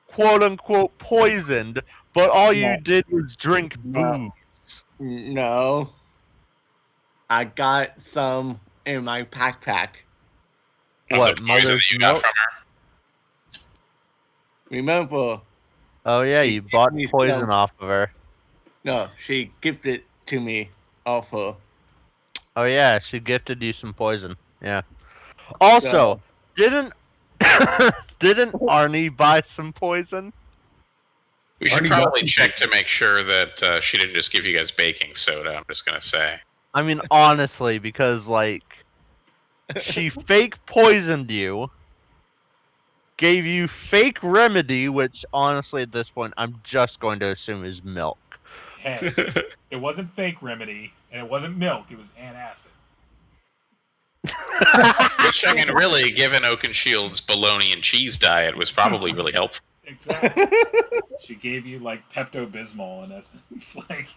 quote unquote poisoned, but all you did was drink booze. No. I got some in my backpack. What, The poison mother's that you got milk? from her? Remember? Oh yeah, She you bought gave me poison some- off of her. No, she gifted to me off her. Oh yeah, she gifted you some poison. Yeah. Also, didn't Arnie buy some poison? We should Arnie probably got- check to make sure that she didn't just give you guys baking soda. I'm just gonna say. I mean, honestly, because like she fake poisoned you, gave you fake remedy, which honestly at this point I'm just going to assume is milk. Hey, it wasn't fake remedy, and it wasn't milk. It was antacid. Which, I mean, really, given Oakenshields' bologna and cheese diet, was probably really helpful. Exactly. She gave you like Pepto-Bismol in essence, like.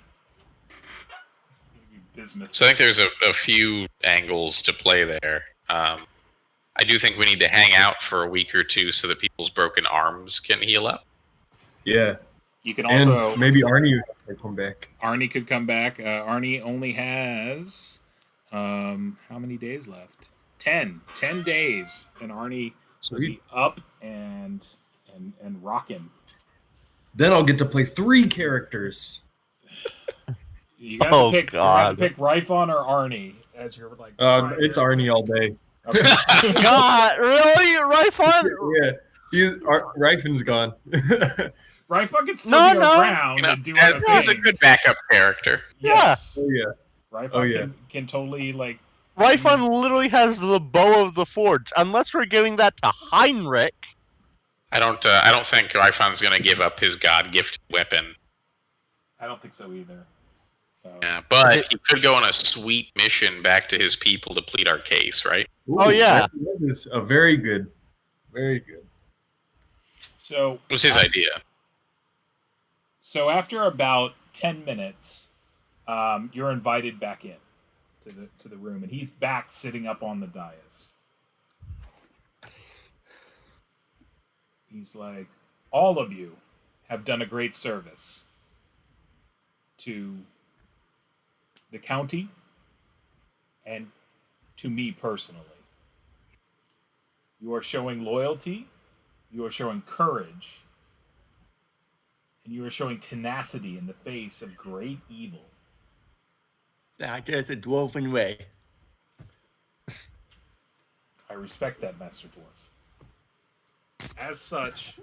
Bismuth. So I think there's a few angles to play there. I do think we need to hang out for a week or two so that people's broken arms can heal up. Yeah. You can also And maybe Arnie will come back. Arnie could come back. Arnie only has how many days left? 10 days, and Arnie will be up and rocking. Then I'll get to play 3 characters. You got to pick Ryphon or Arnie as your like. It's Arnie all day. Okay. God, really, Ryphon? Yeah, Ryphon's gone. Ryphon can still be around and do other he's a things. good backup character. Yes. Oh yeah. Ryphon can totally like. Ryphon literally has the bow of the forge. Unless we're giving that to Heinrich. I don't think Ryphon's going to give up his god-gifted weapon. I don't think so either. So. Yeah, but he could go on a sweet mission back to his people to plead our case, right? Ooh, oh yeah, that is a very good. So it was his idea. So after about 10 minutes, you're invited back in to the room, and he's back sitting up on the dais. He's like, all of you have done a great service to the county and to me personally. You are showing loyalty, you are showing courage, and you are showing tenacity in the face of great evil. That is the Dwarven way. I respect that, Master Dwarf. As such,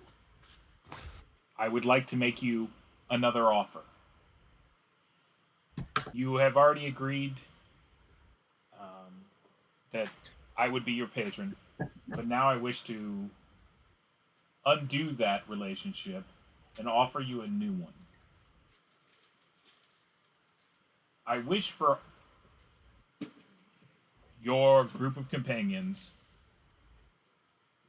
I would like to make you another offer. You have already agreed that I would be your patron, but now I wish to undo that relationship and offer you a new one. I wish for your group of companions,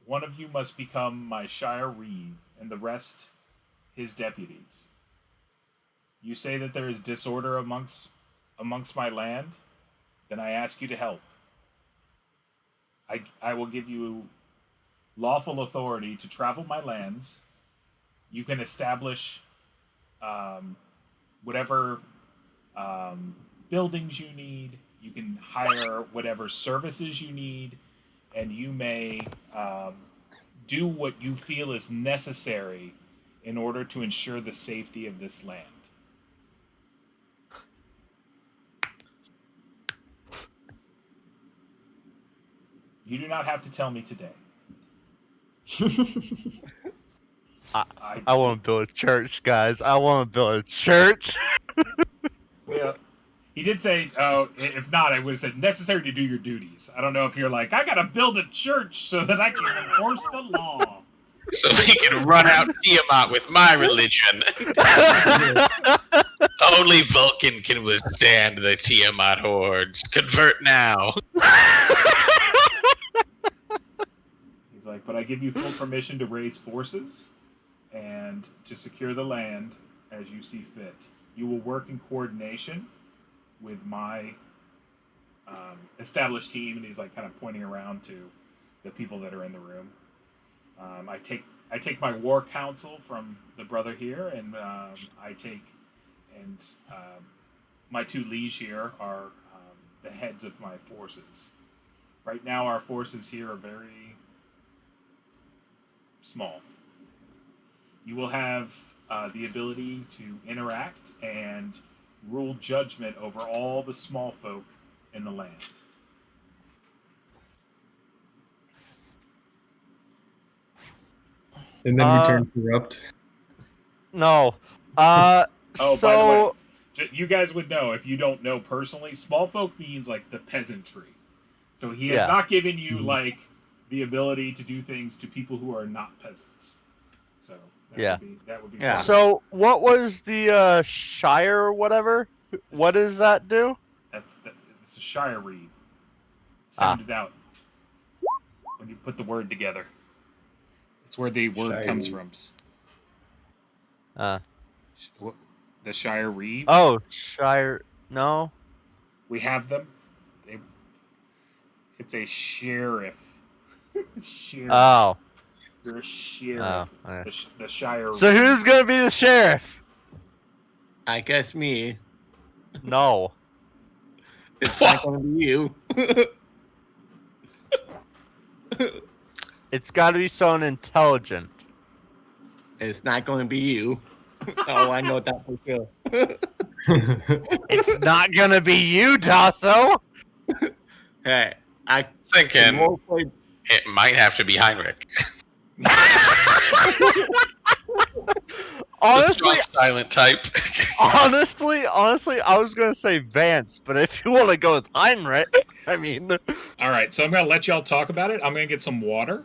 one of you must become my Shire Reeve, and the rest his deputies. You say that there is disorder amongst my land, then I ask you to help. I will give you lawful authority to travel my lands. You can establish whatever buildings you need. You can hire whatever services you need, and you may do what you feel is necessary in order to ensure the safety of this land. You do not have to tell me today. I want to build a church, guys. I want to build a church. Yeah. He did say, if not, I would have said necessary to do your duties. I don't know if you're like, I gotta build a church so that I can enforce the law. So we can run out Tiamat with my religion. Only Vulcan can withstand the Tiamat hordes. Convert now. He's like, but I give you full permission to raise forces and to secure the land as you see fit. You will work in coordination with my established team, and he's like kind of pointing around to the people that are in the room. I take my war counsel from the brother here, and my two liege here are the heads of my forces. Right now, our forces here are very small. You will have the ability to interact and rule judgment over all the small folk in the land. And then we turn corrupt. No. Oh, so... by the way, you guys would know, if you don't know personally, small folk means like the peasantry. So he has not given you like the ability to do things to people who are not peasants. So that would be Yeah. So what was the Shire or whatever? What does that do? It's a Shire read. Sound it out when you put the word together. It's where the word comes from. The Shire Reeve. Oh, Shire. No. We have them. It's a sheriff. Sheriff. Oh. You're a sheriff. Oh, okay. The Shire So Reeve. who's gonna be the sheriff? I guess me. No. It's not going to be you. It's got to be someone intelligent. It's not going to be you. Oh, I know that for sure. It's not gonna be you, Tasso. Hey, Thinking it might have to be Heinrich. Honestly, The strong, silent type. honestly, I was gonna say Vance, but if you want to go with Heinrich, I mean. All right, so I'm gonna let y'all talk about it. I'm gonna get some water.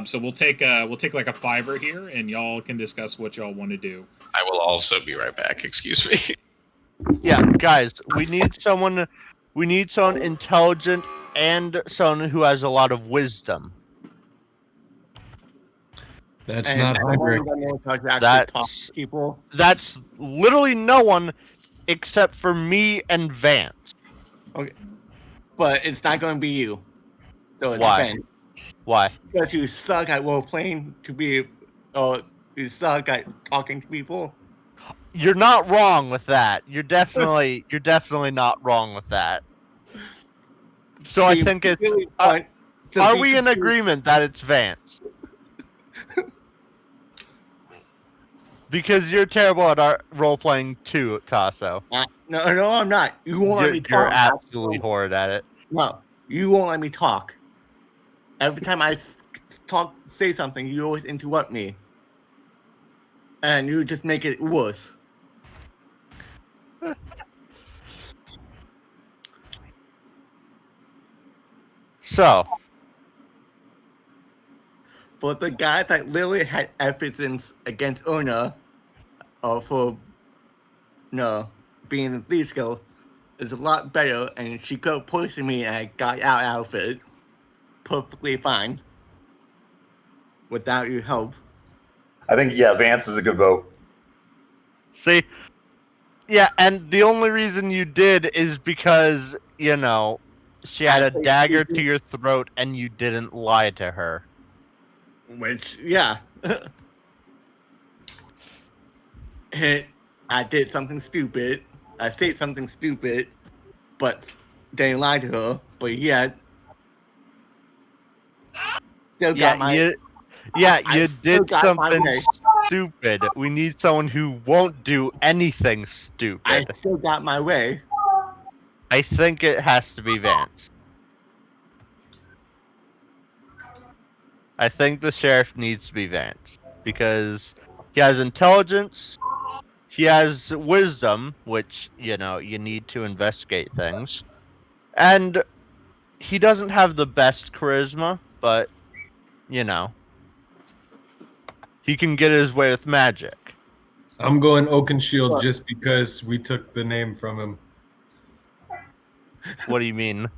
So we'll take like a $5 here, and y'all can discuss what y'all want to do. I will also be right back. Excuse me. Yeah, guys, we need someone intelligent and someone who has a lot of wisdom. That's not Heinrich. That's people. That's literally no one except for me and Vance. Okay, but it's not going to be you. So it's Why? Ben. Why? Because you suck at role playing to be. You suck at talking to people. You're not wrong with that. You're definitely not wrong with that. So I think it's. Really are we in agreement that it's Vance? Because you're terrible at our role playing too, Tasso. No, I'm not. You won't let me talk. You're absolutely horrid at it. No, you won't let me talk. Every time I say something, you always interrupt me. And you just make it worse. So. But the guy that literally had evidence against Una for being a lead skill is a lot better, and she could have poisoned me and I got out of it perfectly fine without your help. I think, Vance is a good vote. See? Yeah, and the only reason you did is because, she had a dagger to your throat and you didn't lie to her. Which, yeah. I did something stupid. I said something stupid, but didn't lie to her. But yet, still got my... You did something stupid. We need someone who won't do anything stupid. I still got my way. I think it has to be Vance. I think the sheriff needs to be Vance. Because he has intelligence, he has wisdom, which, you need to investigate things. And he doesn't have the best charisma, but, he can get his way with magic. I'm going Oakenshield just because we took the name from him. What do you mean?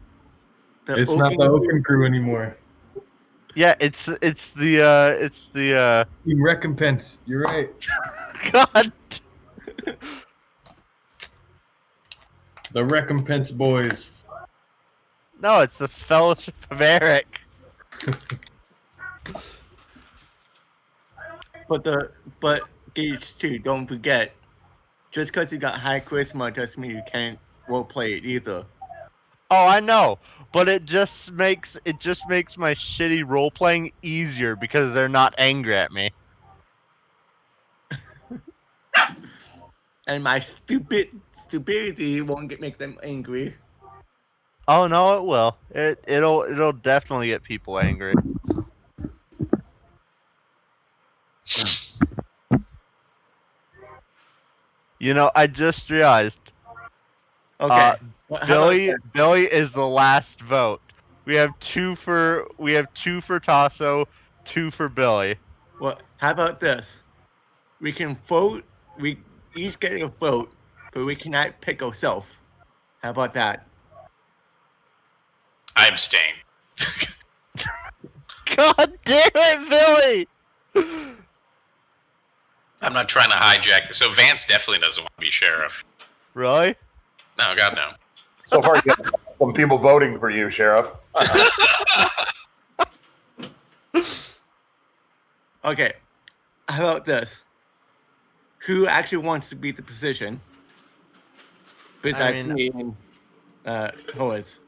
It's not the Oaken crew anymore. Yeah, it's the Team Recompense. You're right. God. The Recompense boys. No, it's the Fellowship of Eric. But Gage too, don't forget, just because you got high charisma doesn't mean you can't roleplay it either. Oh, I know, but it just makes my shitty role playing easier because they're not angry at me. And my stupidity won't make them angry. Oh no, it will. It'll definitely get people angry. You know, I just realized. Okay. Billy is the last vote. We have two for Tasso, 2 for Billy. Well, how about this? We can vote. We each get a vote, but we cannot pick ourselves. How about that? I abstain. God damn it, Billy! I'm not trying to hijack. So Vance definitely doesn't want to be sheriff. Really? No, God no. So far, you have some people voting for you, Sheriff. Okay. How about this? Who actually wants to beat the position? Besides me and Horace.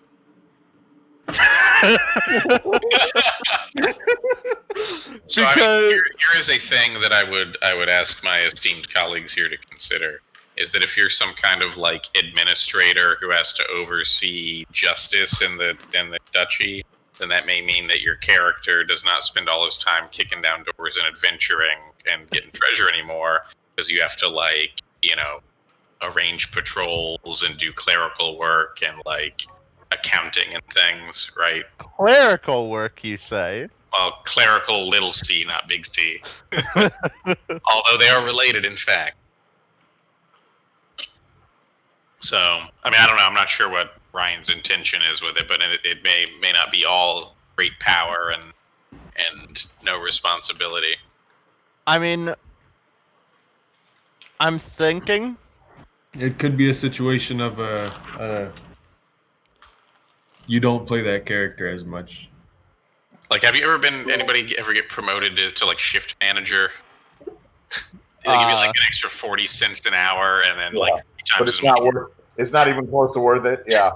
So I mean, here is a thing that I would ask my esteemed colleagues here to consider, is that if you're some kind of like administrator who has to oversee justice in the duchy, then that may mean that your character does not spend all his time kicking down doors and adventuring and getting treasure anymore, because you have to, like, you know, arrange patrols and do clerical work and like accounting and things, right? Clerical work, you say? Well, clerical little c, not big C. Although they are related, in fact. So, I mean, I don't know. I'm not sure what Ryan's intention is with it, but it may not be all great power and no responsibility. I mean, I'm thinking It could be a situation of you don't play that character as much. Like, have you ever been, anybody ever get promoted to like shift manager? They give you like an extra 40 cents an hour, and then like 3 times but it's not worth. It's not even close to worth it. Yeah.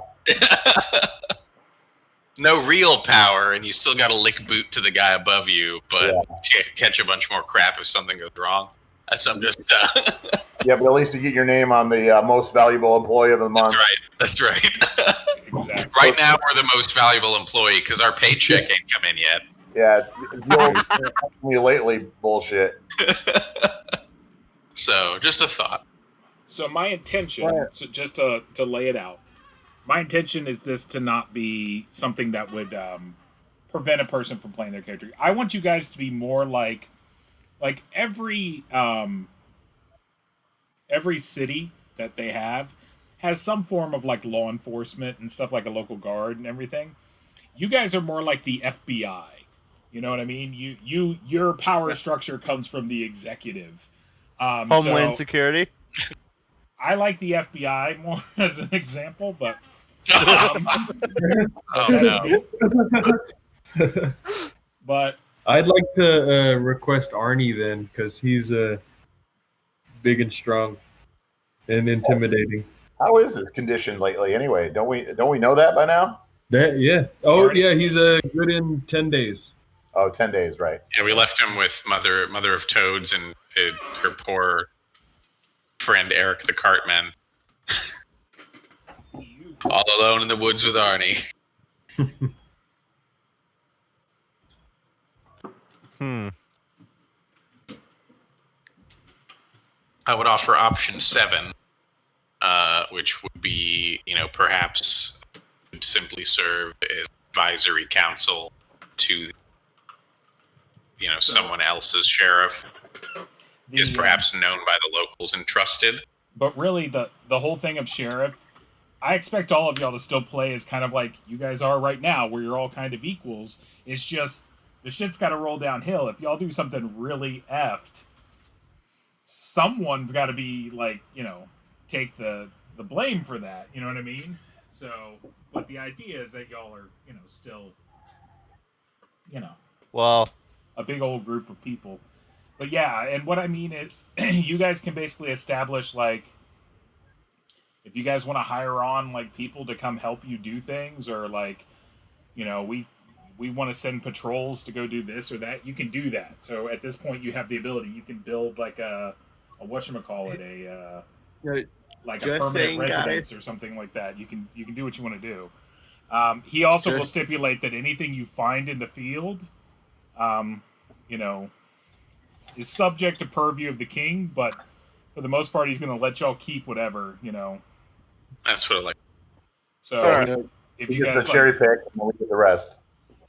No real power, and you still got to lick boot to the guy above you, but catch a bunch more crap if something goes wrong. I'm just. Yeah, but at least you get your name on the most valuable employee of the month. That's right. Exactly. Right now, we're the most valuable employee because our paycheck ain't come in yet. Yeah, it's the old me lately bullshit. So, just a thought. So my intention, so just to lay it out, my intention is this to not be something that would prevent a person from playing their character. I want you guys to be more like every city that they have has some form of like law enforcement and stuff, like a local guard and everything. You guys are more like the FBI. You know what I mean? Your power structure comes from the executive. Homeland Security. I like the FBI more as an example, but but I'd like to request Arnie then, because he's big and strong and intimidating. How is his condition lately? Anyway, don't we know that by now? He's good in 10 days. Oh, 10 days, right? Yeah, we left him with Mother of Toads and her poor friend Eric the Cartman, all alone in the woods with Arnie. I would offer option 7, which would be, perhaps simply serve as advisory counsel to, someone else's sheriff. Is perhaps known by the locals and trusted. But really, the whole thing of sheriff, I expect all of y'all to still play as kind of like you guys are right now, where you're all kind of equals. It's just the shit's got to roll downhill. If y'all do something really effed, someone's got to be like, take the blame for that. You know what I mean? So, but the idea is that y'all are, still, Well, a big old group of people. But yeah, and what I mean is, you guys can basically establish, like, if you guys want to hire on, like, people to come help you do things, or, like, we want to send patrols to go do this or that, you can do that. So at this point, you have the ability. You can build, like, a whatchamacallit, like a permanent residence or something like that. You can do what you want to do. He also will stipulate that anything you find in the field, is subject to purview of the king, but for the most part, he's going to let y'all keep whatever, That's what I like. So if you guys cherry pick, and we'll get the rest.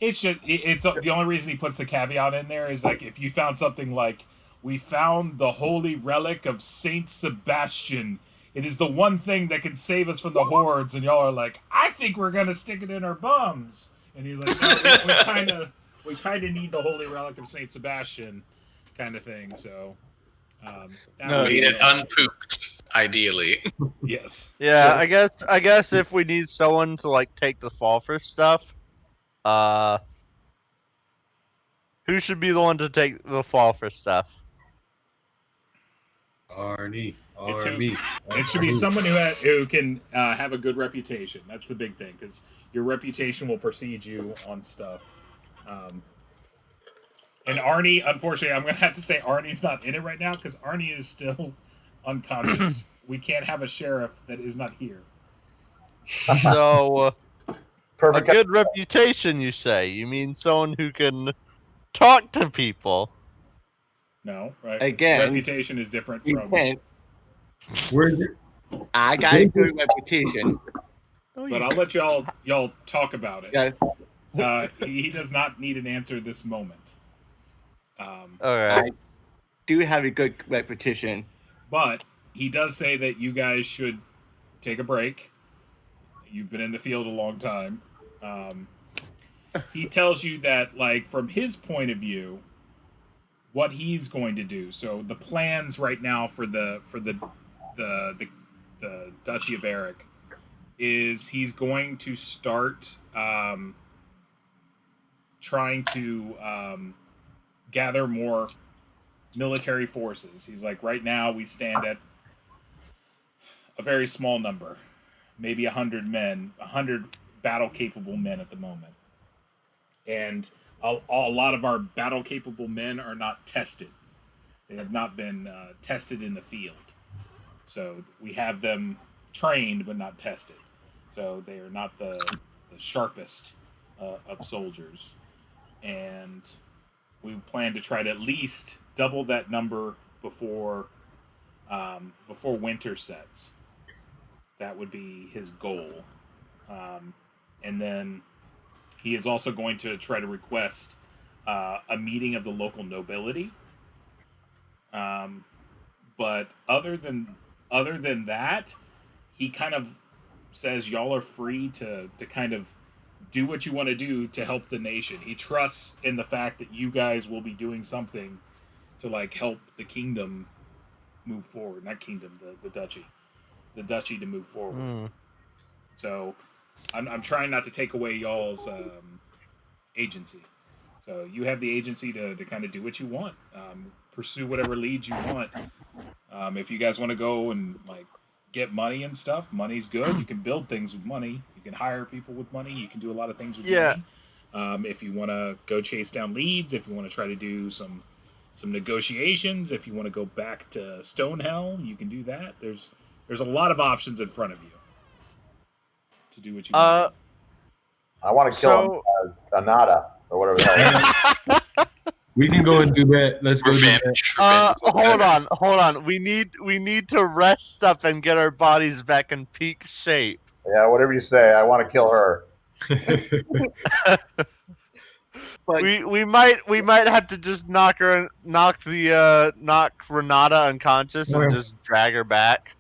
It's the only reason he puts the caveat in there is, like, if you found something like, we found the holy relic of Saint Sebastian. It is the one thing that can save us from the hordes, and y'all are like, I think we're gonna stick it in our bums. And he's like, no, we kind of need the holy relic of Saint Sebastian, kind of thing. So, need it unpooped, ideally. Yes. Yeah, I guess if we need someone to, like, take the fall for stuff, who should be the one to take the fall for stuff? Arnie. It should be someone who can have a good reputation. That's the big thing, because your reputation will precede you on stuff. And Arnie, unfortunately, I'm going to have to say Arnie's not in it right now, because Arnie is still unconscious. We can't have a sheriff that is not here. So, Perfect. a good reputation, you say? You mean someone who can talk to people? No, right? Again, reputation is different from. I got a good reputation, but I'll let y'all talk about it. Yeah. He does not need an answer this moment. All right. I do have a good reputation, but he does say that you guys should take a break. You've been in the field a long time. He tells you that, like, from his point of view, what he's going to do. So the plans right now for the Duchy of Eric is he's going to start trying to gather more military forces. He's like, right now we stand at a very small number, maybe 100 men, 100 battle-capable men at the moment. And a lot of our battle-capable men are not tested. They have not been tested in the field. So we have them trained but not tested. So they are not the sharpest of soldiers. And we plan to try to at least double that number before winter sets. That would be his goal. And then he is also going to try to request a meeting of the local nobility. But other than that, he kind of says y'all are free to kind of do what you want to do to help the nation. He trusts in the fact that you guys will be doing something to, like, help the kingdom move forward. Not kingdom, the duchy. The duchy to move forward. So I'm trying not to take away y'all's agency. So you have the agency to kind of do what you want. Pursue whatever leads you want. If you guys want to go and, like, get money and stuff, money's good. You can build things with money. You can hire people with money. You can do a lot of things with money. If you want to go chase down leads, if you want to try to do some negotiations, if you want to go back to Stonehell, you can do that. There's a lot of options in front of you to do what you want. I want to kill Anada or whatever the hell. We can go and do that. Let's go do that. Hold on. We need to rest up and get our bodies back in peak shape. Yeah, whatever you say. I want to kill her. but We might have to just knock Renata unconscious and just drag her back.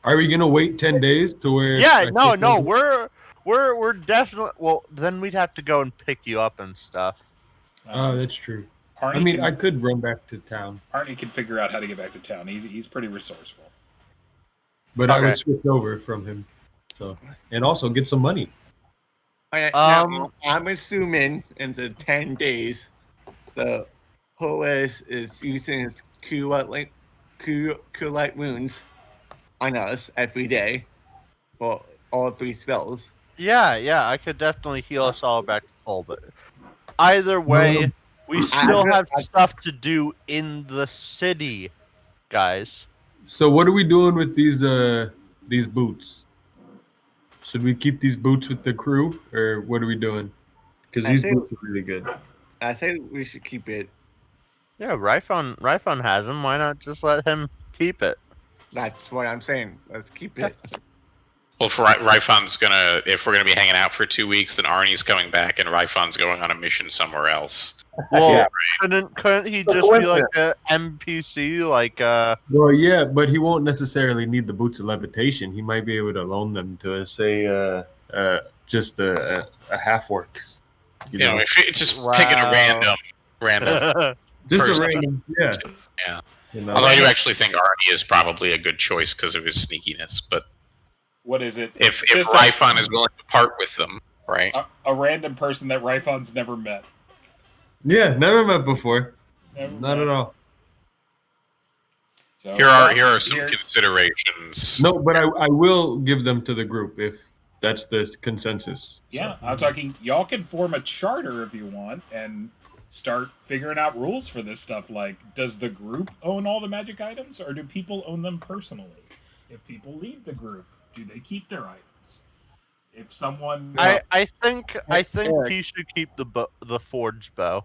Are we gonna wait 10 days to where? Yeah, no, we're definitely. Well, then we'd have to go and pick you up and stuff. Oh, that's true. Arnie I could run back to town. Arnie can figure out how to get back to town. He's pretty resourceful. But I would switch over from him. So, and also get some money. Now, I'm assuming in the 10 days, the OS is using its Q-Light wounds on us every day for all 3 spells. Yeah, I could definitely heal us all back to full, but either way, we still have stuff to do in the city, guys. So what are we doing with these boots? Should we keep these boots with the crew, or what are we doing? Because these boots are really good. I say we should keep it. Yeah, Ryphon has them. Why not just let him keep it? That's what I'm saying. Let's keep it. Well, if Ryfon's if we're gonna be hanging out for 2 weeks, then Arnie's coming back and Ryfon's going on a mission somewhere else. Well, Yeah. couldn't he just be like an NPC? Like, Well, yeah, but he won't necessarily need the boots of levitation. He might be able to loan them to, say, just a half orc. You know, if it's just picking a random. Just person. a random, yeah. Yeah. You know? Although I do actually think Arnie is probably a good choice because of his sneakiness, but What is it? if Ryfon is willing to part with them, right? A random person that Ryfon's never met. Yeah, never met before. Never Not met. at all. So here are some considerations. No, but I will give them to the group if that's the consensus. Yeah, I'm talking. Y'all can form a charter if you want and start figuring out rules for this stuff. Like, does the group own all the magic items, or do people own them personally? If people leave the group, do they keep their items? If someone, I think he should keep the forged bow.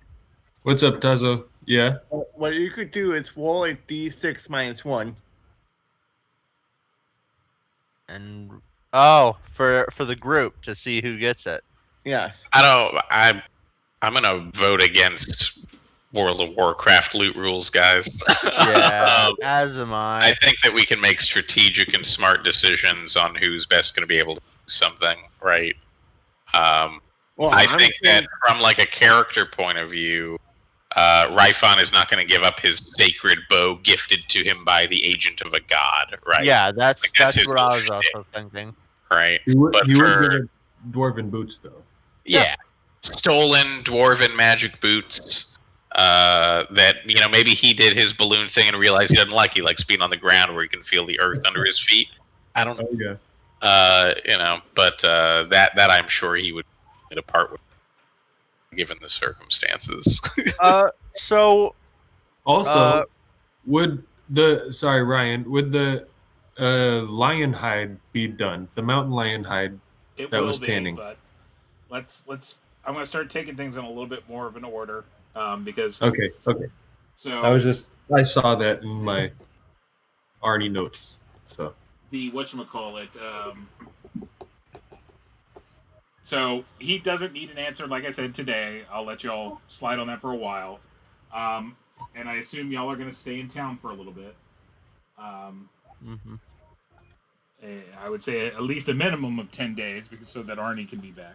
What's up, Tazo? Yeah. What you could do is roll a d6 -1. And for the group to see who gets it. Yes. I'm gonna vote against World of Warcraft loot rules, guys. Yeah, as am I. I think that we can make strategic and smart decisions on who's best going to be able to do something, right? I think that from like a character point of view, Ryfon is not going to give up his sacred bow gifted to him by the agent of a god, right? Yeah, that's his what I was shtick, also thinking. right? He would But give for it dwarven boots, though. yeah, stolen dwarven magic boots. That maybe he did his balloon thing and realized he doesn't like. He likes being on the ground where he can feel the earth under his feet. I don't know. Oh, yeah. But that I'm sure he would depart with, given the circumstances. So Also, would Ryan, would the lion hide be done? The mountain lion hide it that will was be, tanning. but let's. I'm going to start taking things in a little bit more of an order, because. Okay. So I saw that in my Arnie notes. So the whatchamacallit, so he doesn't need an answer, like I said, today. I'll let y'all slide on that for a while. And I assume y'all are going to stay in town for a little bit. I would say at least a minimum of 10 days, so that Arnie can be back.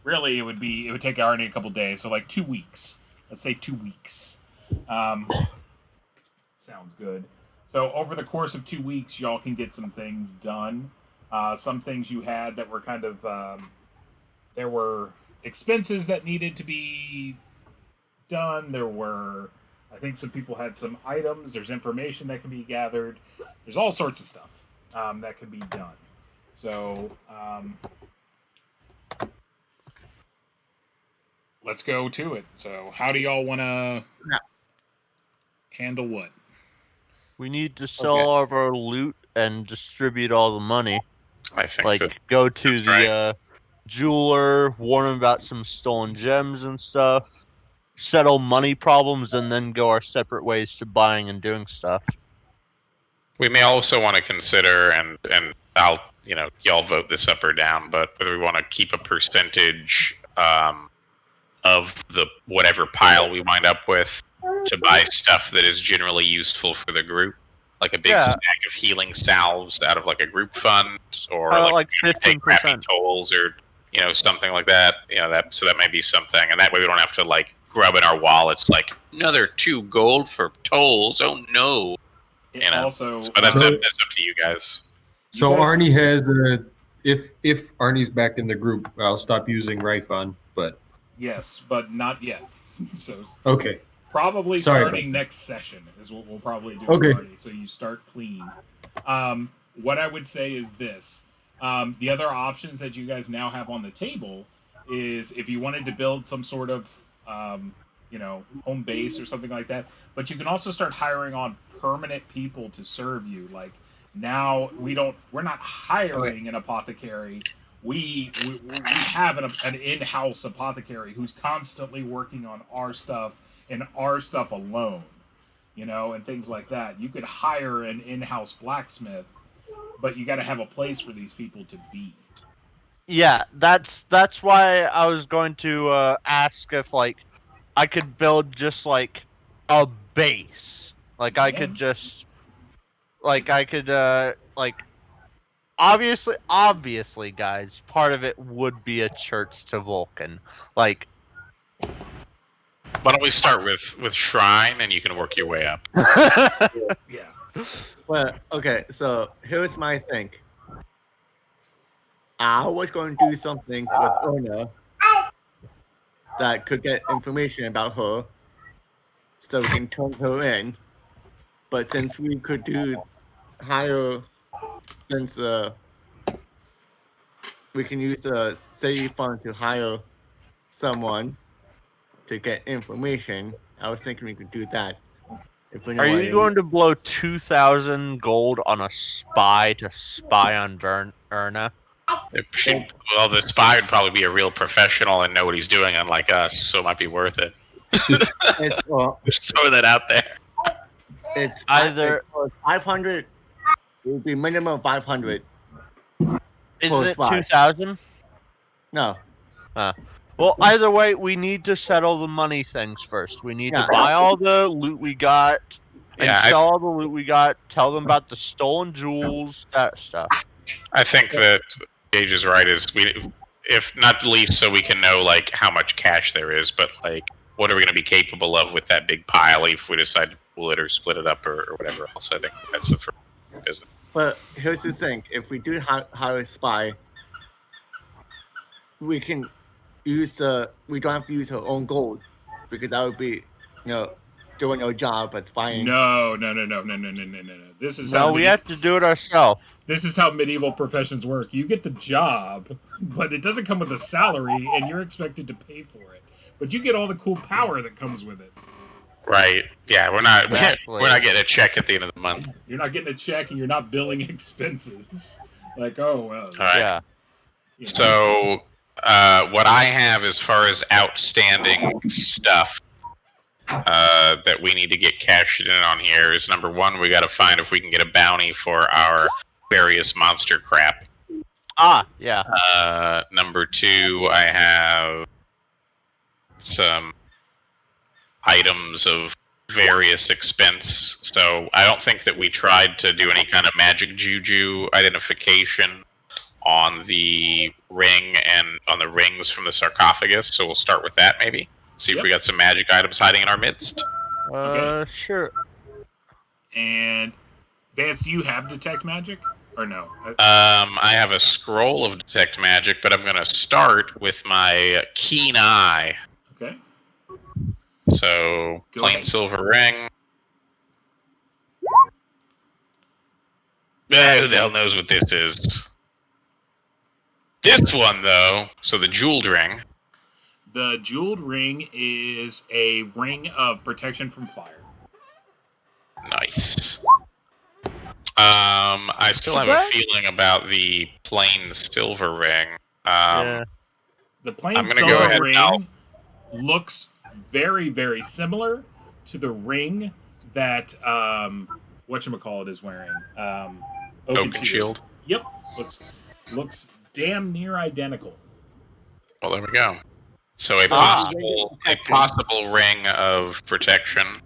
Really, it would take Arnie a couple days, so like 2 weeks. Let's say 2 weeks. Sounds good. So over the course of 2 weeks, y'all can get some things done. Some things you had that were kind of there were expenses that needed to be done. There were, I think, some people had some items. There's information that can be gathered. There's all sorts of stuff that can be done. So let's go to it. So how do y'all want to handle what? we need to sell all of our loot and distribute all the money. I think Like, go to the jeweler, warn him about some stolen gems and stuff, settle money problems, and then go our separate ways to buying and doing stuff. we may also want to consider, and I'll y'all vote this up or down, but whether we want to keep a percentage of the whatever pile we wind up with to buy stuff that is generally useful for the group, like a big stack of healing salves out of like a group fund, or like 15%. crappy tolls, or something like that. That may be something, and that way we don't have to like grub in our wallets like another 2 gold for tolls. Oh no! Also, but that's up to you guys. Arnie has if Arnie's back in the group, I'll stop using Rifon. But Yes, but not yet. So okay, probably Sorry, starting next session is what we'll probably do. Okay. Already. So you start clean. What I would say is this: the other options that you guys now have on the table is if you wanted to build some sort of home base or something like that. But you can also start hiring on permanent people to serve you. Like now we're not hiring an apothecary. We have an in-house apothecary who's constantly working on our stuff and our stuff alone, and things like that. You could hire an in-house blacksmith, but you got to have a place for these people to be. Yeah, that's why I was going to ask if like I could build just like a base. Like I could just obviously guys, part of it would be a church to Vulcan. Like Why don't we start with Shrine, and you can work your way up. Yeah. Well, okay, so here's my thing. I was going to do something with Ona that could get information about her, so we can turn her in. But since we could we can use a city fund to hire someone to get information, I was thinking we could do that. If we know are what you I going to blow 2,000 gold on a spy to spy on Erna? Well, the spy would probably be a real professional and know what he's doing, unlike us, so it might be worth it. Just throw that out there. It's Either 500. It would be minimum 500. Isn't it spy. 2,000? No. Well, either way, we need to settle the money things first. We need to buy all the loot we got, and sell all the loot we got. Tell them about the stolen jewels, that stuff. I think that Gage is right. If not least, so we can know like how much cash there is, but like what are we going to be capable of with that big pile if we decide to pool it or split it up or whatever else. I think that's the first business. But here's the thing: if we do hire a spy, we can use we don't have to use our own gold, because that would be, doing our job as spying. No. This is we have to do it ourselves. This is how medieval professions work. You get the job, but it doesn't come with a salary, and you're expected to pay for it. But you get all the cool power that comes with it. Right. Yeah, we're not getting a check at the end of the month. You're not getting a check, and you're not billing expenses. Like, oh well. All right. Yeah. So, what I have as far as outstanding stuff that we need to get cashed in on here is, number one, we got to find if we can get a bounty for our various monster crap. Yeah. Number two, I have some items of various expense. So I don't think that we tried to do any kind of magic juju identification on the ring and on the rings from the sarcophagus. So we'll start with that maybe. See if we got some magic items hiding in our midst. Okay. Sure. And Vance, do you have detect magic or no? I have a scroll of detect magic, but I'm going to start with my keen eye. Okay. So plain silver ring. Who the hell knows what this is? This one though. So the jeweled ring. The jeweled ring is a ring of protection from fire. Nice. I still have a feeling about the plain silver ring. The plain silver ring looks very, very similar to the ring that whatchamacallit is wearing. Oaken Shield. Yep. Looks damn near identical. Well, there we go. So a possible ring of protection.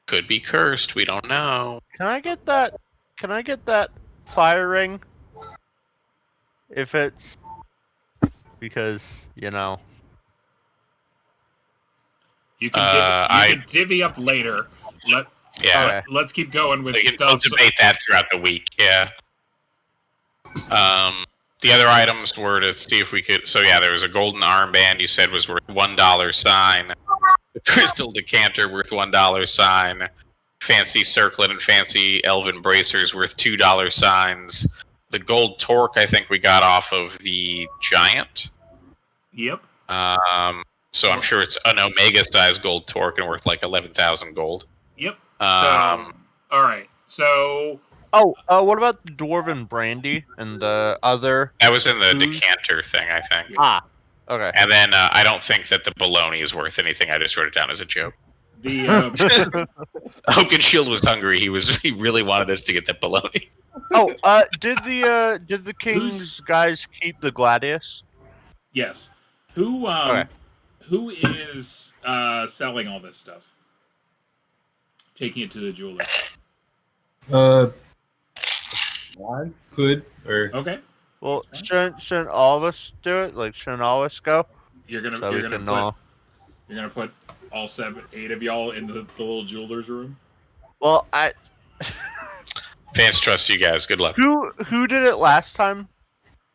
Could be cursed. We don't know. Can I get that fire ring? If it's because you can divvy up later. Let's keep going with stuff. We'll debate that throughout the week. Yeah. The other items were to see if we could. So yeah, there was a golden armband you said was worth $1 sign. The crystal decanter worth $1 sign. Fancy circlet and fancy elven bracers worth $2 signs. The gold torque I think we got off of the giant. Yep. So I'm sure it's an omega size gold torque and worth like 11,000 gold. Yep. All right. So. Oh, what about the Dwarven Brandy and the other? That was in the food? decanter thing, I think. Ah, okay. And then I don't think that the bologna is worth anything. I just wrote it down as a joke. The Oakenshield was hungry. He really wanted us to get that bologna. Oh, did the King's guys keep the Gladius? yes. Who is selling all this stuff? Taking it to the jeweler. I could or Okay. Well, shouldn't all of us do it? Like, shouldn't all of us go? You're gonna So we can put all 8 of y'all in the little jeweler's room. Well, Vance trusts you guys. Good luck. who did it last time?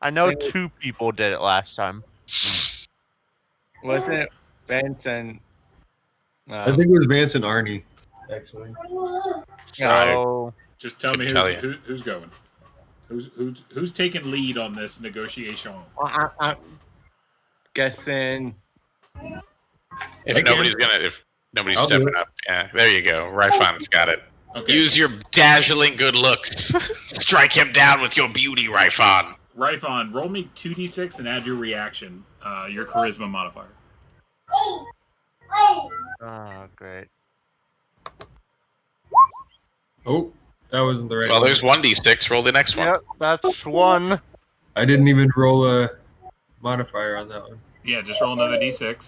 I know 2 people did it last time. Wasn't it Vance and... I think it was Vance and Arnie, actually. So Just tell me Couldn't tell who's going. Who's taking lead on this negotiation? I'm guessing... If nobody's I'll do stepping it. up, yeah, there you go. Ryfon's got it. Okay. Use your dazzling good looks. Strike him down with your beauty, Ryfon. Ryfon, roll me 2d6 and add your reaction, your charisma modifier. oh, great. Oh, that wasn't the right Well, one. there's 1d6. Roll the next one. Yep, that's 1. I didn't even roll a modifier on that one. Yeah, just roll another d6.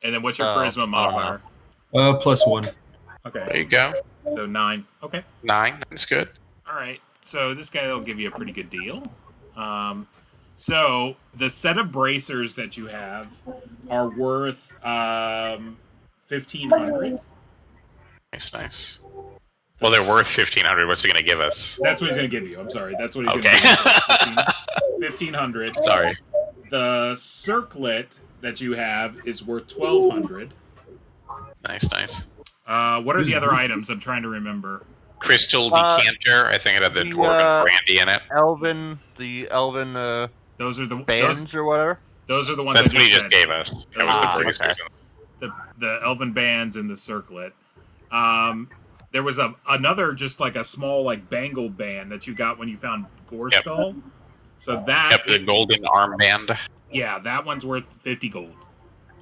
And then what's your charisma modifier? +1. Okay. There you go. So 9. Okay. 9. That's good. All right. So this guy will give you a pretty good deal. So the set of bracers that you have are worth 1,500. Nice. Well, they're worth 1,500. What's he going to give us? That's what he's going to give you. I'm sorry. That's what he's Okay. going to give you. 1,500. Sorry. The circlet that you have is worth 1,200. Nice. What are the other items? I'm trying to remember. Crystal decanter. I think it had the Dwarven Brandy in it. The Elven Those are the bands or whatever. Those are the ones That's I what he just just said. gave us. That was the bracers. The elven bands and the circlet. There was another just like a small like bangle band that you got when you found Goreskull. So that Kept the golden armband. yeah, that one's worth 50 gold.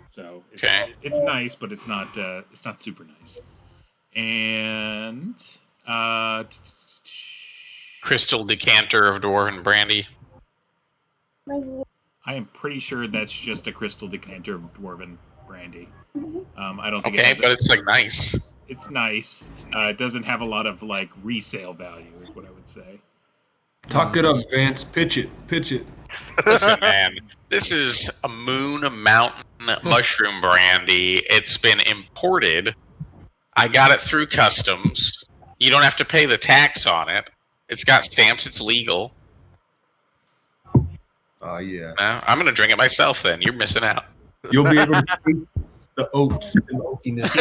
So it's nice, but it's not super nice. And Crystal decanter of Dwarven Brandy. I am pretty sure that's just a crystal decanter of Dwarven Brandy. I don't think Okay, but it's like nice. it's nice. It doesn't have a lot of like resale value, is what I would say. Talk it up, Vance. Pitch it. Listen, man, this is a Moon Mountain mushroom brandy. It's been imported. I got it through customs. You don't have to pay the tax on it. It's got stamps. It's legal. Oh, yeah. I'm going to drink it myself then. You're missing out. You'll be able to taste the oats and the oakiness.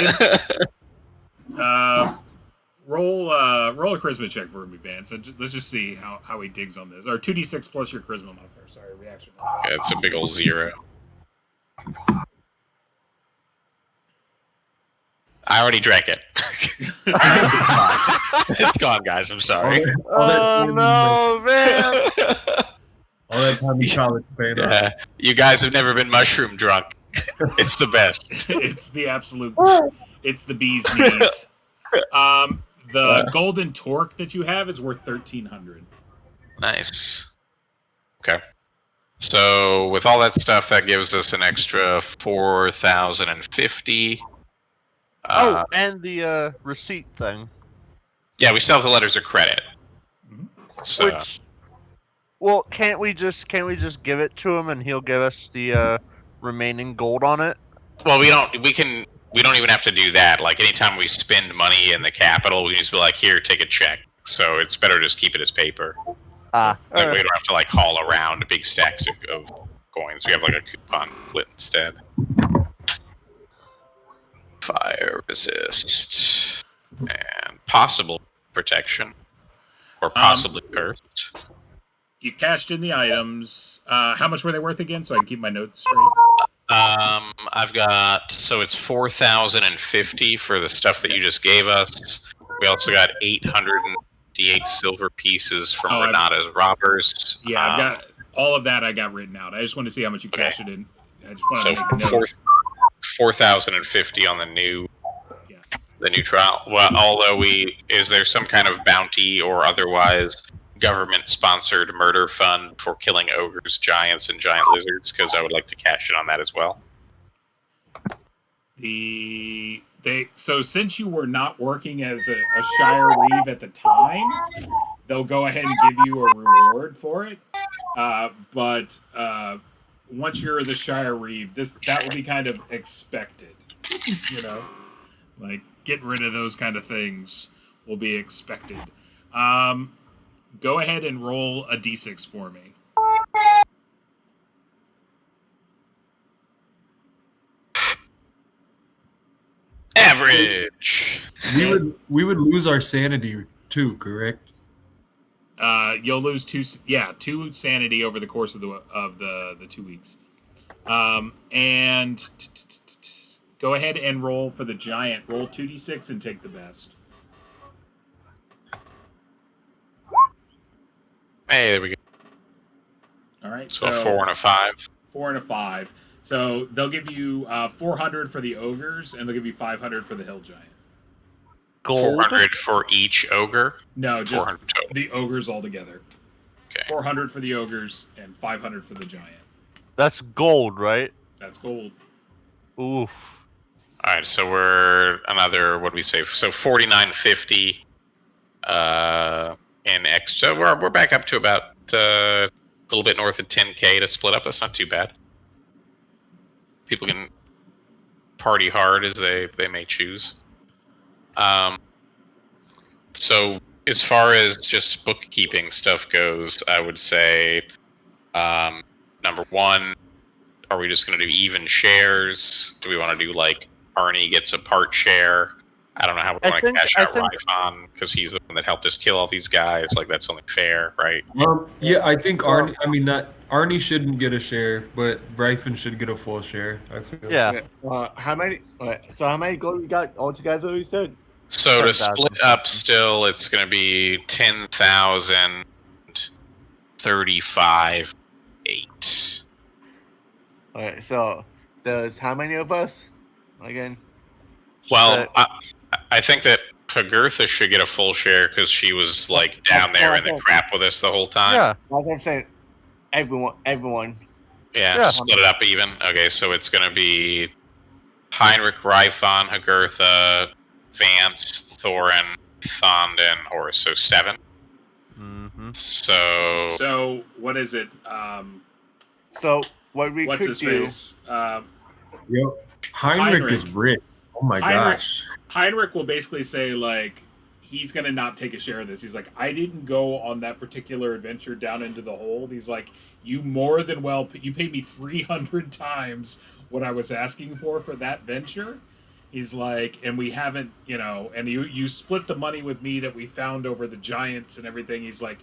Roll a charisma check for me, Vance. Let's just see how he digs on this. Or 2d6 plus your charisma modifier. Sorry, reaction. Yeah, it's a big old 0. I already drank it. It's gone, guys. I'm sorry. Oh no, man! All that time in college paid off. Yeah, you guys have never been mushroom drunk. It's the best. It's the absolute. It's the bee's knees. The golden torque that you have is worth 1,300. Nice. Okay. So with all that stuff, that gives us an extra 4,050. And the receipt thing. Yeah, we still have the letters of credit. So Which, well, can't we just give it to him and he'll give us the remaining gold on it? well, we don't even have to do that. Like anytime we spend money in the capital, we just be like, here, take a check. So it's better to just keep it as paper. Ah, Then we alright. don't have to like haul around big stacks of coins. We have like a coupon split instead. Fire resist and possible protection, or possibly cursed. You cashed in the items. How much were they worth again, so I can keep my notes straight? I've got, so it's 4,050 for the stuff that you just gave us. We also got 858 silver pieces from Renata's robbers. Yeah, I've got all of that. I got written out. I just want to see how much you cashed it in. I just want to make a note. 4,050 on the new trial. Well, although is there some kind of bounty or otherwise government-sponsored murder fund for killing ogres, giants, and giant lizards? Because I would like to cash in on that as well. So since you were not working as a Shire Reeve at the time, they'll go ahead and give you a reward for it. But once you're the Shire Reeve, that will be kind of expected. You know, like getting rid of those kind of things will be expected. Go ahead and roll a d6 for me. Average. We would lose our sanity too, correct? You'll lose two sanity over the course of the 2 weeks. And go ahead and roll for the giant. Roll 2d6 and take the best. Hey, there we go. All right. So a 4 and a 5. 4 and a 5. So they'll give you 400 for the ogres, and they'll give you 500 for the hill giant. Gold? 400 for each ogre? No, just 400 total. the ogres all together. Okay. 400 for the ogres and 500 for the giant. That's gold, right? That's gold. Oof. All right, so we're another, what do we say? So 49.50 in X. So we're back up to about a little bit north of 10K to split up. That's not too bad. People can party hard as they may choose. So as far as just bookkeeping stuff goes, I would say number one, are we just going to do even shares? Do we want to do like Arnie gets a part share? I don't know how we're going to cash out Ryfon because he's the one that helped us kill all these guys. Like that's only fair, right? Yeah, I think Arnie. I mean, Arnie shouldn't get a share, but Ryfon should get a full share. I feel. Yeah. How many? So how many gold you got altogether? You said. So to split up, still it's going to be 10,035 8. Alright, so there's how many of us again? Well, I think that Hagurtha should get a full share because she was like down there in the crap with us the whole time. Yeah. Like I'm saying, everyone. Yeah, split it up even. Okay, so it's going to be Heinrich, Ryfon, Hagurtha, Vance, Thorin, Thond, and Horus. So 7. Mm-hmm. So what is it? So what we What's could his do? face? Yep. Heinrich is rich. Oh my gosh. Heinrich will basically say like he's gonna not take a share of this. He's like, I didn't go on that particular adventure down into the hold. He's like, you more than well, you paid me 300 times what I was asking for that venture. He's like, and we haven't, and you split the money with me that we found over the giants and everything. He's like,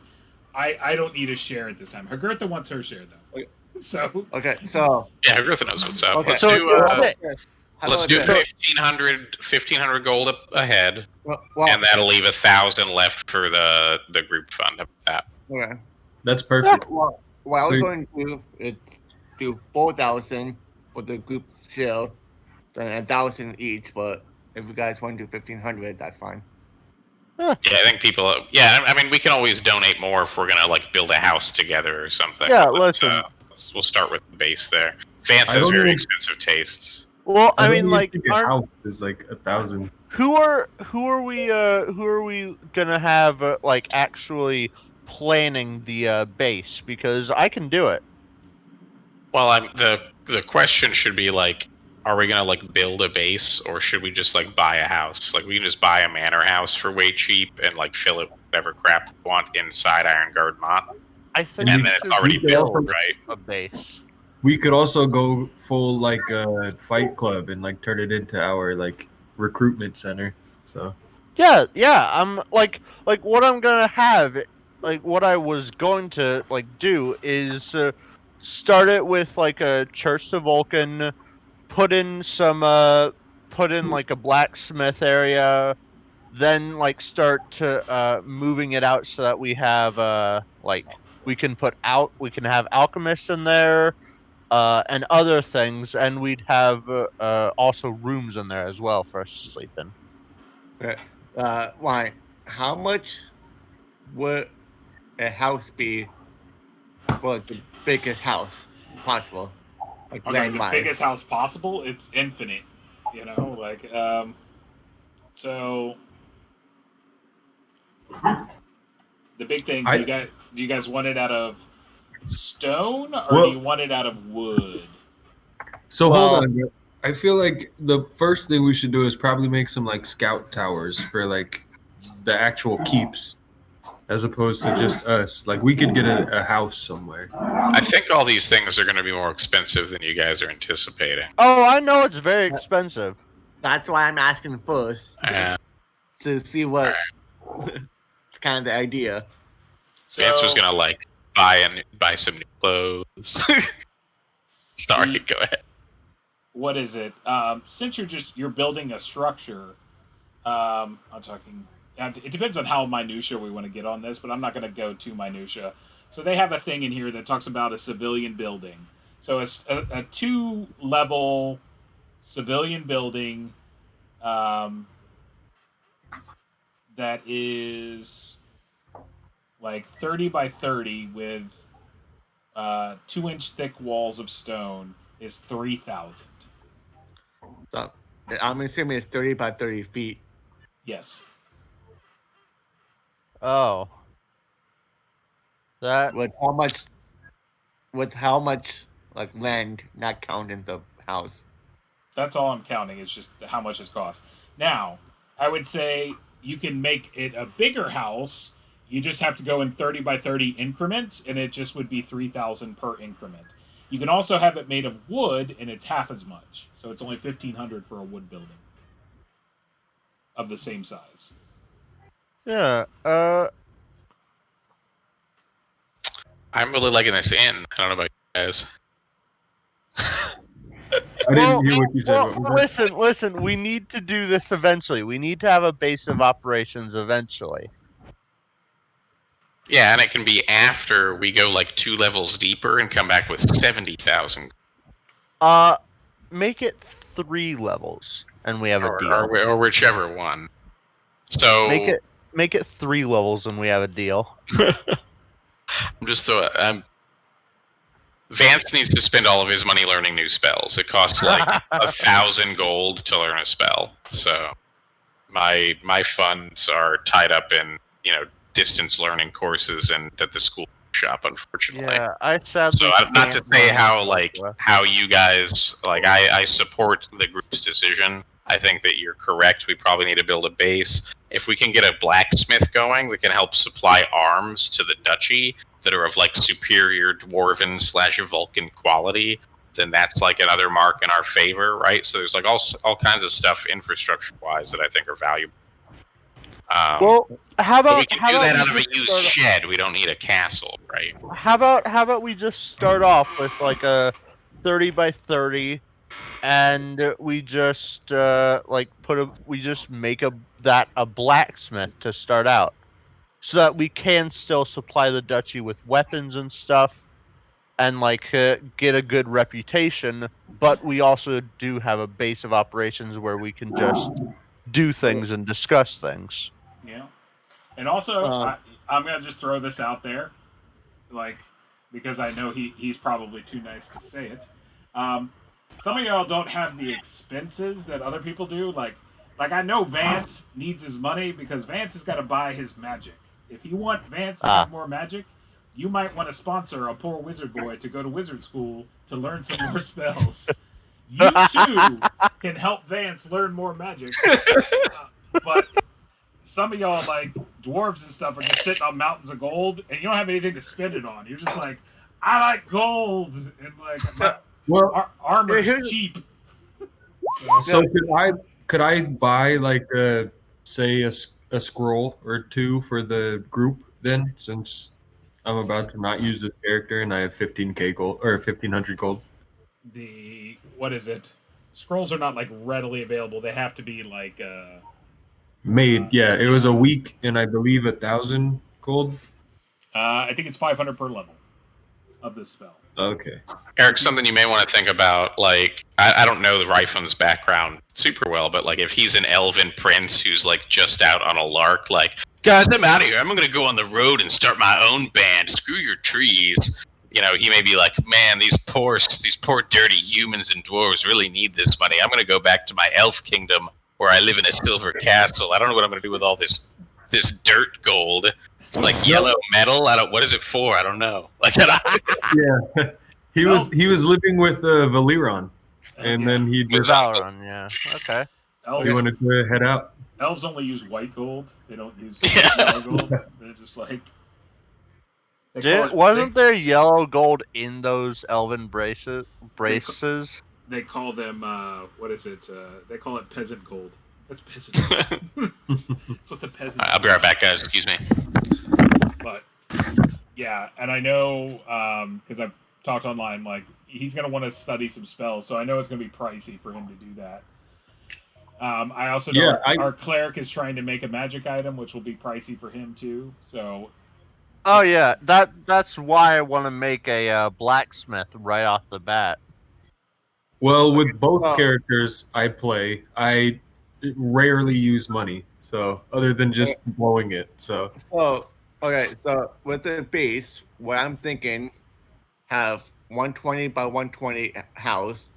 I don't need a share at this time. Hagurtha wants her share though. So Okay, so yeah, Hagurtha knows what's up. Okay, Let's so do 1,500 gold up ahead, well, and that'll leave 1,000 left for the group fund of that. okay. That's perfect. Well, what I was going to do is do 4,000 for the group share, then 1,000 each. But if you guys want to do 1,500, that's fine. Yeah, I think people. Yeah, I mean, we can always donate more if we're gonna like build a house together or something. Yeah, listen. We'll start with the base there. Vance has very expensive tastes. Well, I mean, like, our house is like 1,000. Who are we gonna have like actually planning the base? Because I can do it. Well, the question should be like, are we gonna like build a base, or should we just like buy a house? Like we can just buy a manor house for way cheap and like fill it with whatever crap you want inside Ironguard Motte. I think And then it's already built, also- right? a base. We could also go full like Fight Club and like turn it into our like recruitment center. So Yeah. I'm like what I'm gonna have, like what I was going to like do is start it with like a Church to Vulcan, put in like a blacksmith area, then like start to moving it out so that we have like we can have alchemists in there. And other things, and we'd have also rooms in there as well for us to sleep in. Why? How much would a house be for the biggest house possible? Like Okay, the land-wise. biggest house possible. It's infinite. You know, like so. The big thing. Do you guys want it out of stone or do you want it out of wood? So Well- hold on. I feel like the first thing we should do is probably make some like scout towers for like the actual keeps, as opposed to just us. Like we could get a house somewhere. I think all these things are going to be more expensive than you guys are anticipating. Oh, I know it's very expensive. That's why I'm asking first And to see what. It's kind of the idea. Vance was going to like buy some new clothes. Sorry, go ahead. What is it? Since you're building a structure, I'm talking. It depends on how minutia we want to get on this, but I'm not going to go too minutia. So they have a thing in here that talks about a civilian building. So it's a 2-level civilian building that is like 30 by 30 with 2-inch thick walls of stone is 3,000. So I'm assuming it's 30 by 30 feet. Yes. Oh, that With how much like land, not counting the house. That's all I'm counting. It's just how much it costs. Now, I would say you can make it a bigger house. You just have to go in 30 by 30 increments, and it just would be 3,000 per increment. You can also have it made of wood, and it's half as much. So it's only 1,500 for a wood building of the same size. yeah. I'm really liking this inn. I don't know about you guys. I didn't hear what you said. Well, What was that? listen. We need to do this eventually. We need to have a base of operations eventually. Yeah, and it can be after we go like 2 levels deeper and come back with 70,000. Make it 3 levels, and we have a deal. Or whichever one. So Make it 3 levels, and we have a deal. I'm just Vance needs to spend all of his money learning new spells. It costs like 1,000 gold to learn a spell. So my funds are tied up in distance learning courses and at the school shop, unfortunately. Yeah, I sadly. So not to can't say learn how you guys I support the group's decision. I think that you're correct. We probably need to build a base. If we can get a blacksmith going that can help supply arms to the duchy that are of like superior dwarven / Vulcan quality, then that's like another mark in our favor, right? So there's like all kinds of stuff infrastructure wise that I think are valuable. Well, how but about we can do that out of a just used start- shed. We don't need a castle, right? How about we just start off with like a 30 by 30, and we just make a blacksmith to start out, so that we can still supply the duchy with weapons and stuff, and get a good reputation. But we also do have a base of operations where we can just do things and discuss things. Yeah. And also, I'm going to just throw this out there, because I know he's probably too nice to say it. Some of y'all don't have the expenses that other people do. Like I know Vance needs his money because Vance has got to buy his magic. If you want Vance to have more magic, you might want to sponsor a poor wizard boy to go to wizard school to learn some more spells. You too can help Vance learn more magic. But some of y'all like dwarves and stuff are just sitting on mountains of gold, and you don't have anything to spend it on. You're just like, I like gold, and like armor is cheap. So could I buy like say a scroll or two for the group then, since I'm about to not use this character and I have 15k gold or 1500 gold? What is it? Scrolls are not like readily available. They have to be like made. It was a week and I believe 1,000 gold. I think it's 500 per level of this spell. Okay. Eric, something you may want to think about, like, I don't know the Ryfon's background super well, but, like, if he's an elven prince who's, like, just out on a lark, like, guys, I'm out of here. I'm going to go on the road and start my own band. Screw your trees. You know, he may be like, man, these poor dirty humans and dwarves really need this money. I'm going to go back to my elf kingdom where I live in a silver castle. I don't know what I'm going to do with all this dirt gold. It's like yellow metal. What is it for? I don't know. Like, yeah, he was living with Valiron, and then he just Valiron. Yeah. Okay. He wanted to head out. Elves only use white gold. They don't use yellow gold. They're just like. Wasn't there yellow gold in those elven braces? They call them what is it? They call it peasant gold. That's peasant gold. That's what the peasant. I'll be right back, guys. Excuse me. But yeah, and I know because I've talked online, like he's gonna want to study some spells, so I know it's gonna be pricey for him to do that. I also know our cleric is trying to make a magic item, which will be pricey for him too. So. Oh yeah, that's why I want to make a blacksmith right off the bat. Well, with both characters I play, I rarely use money, so other than just blowing it. So okay, so with the base, what I'm thinking, have 120 by 120 house,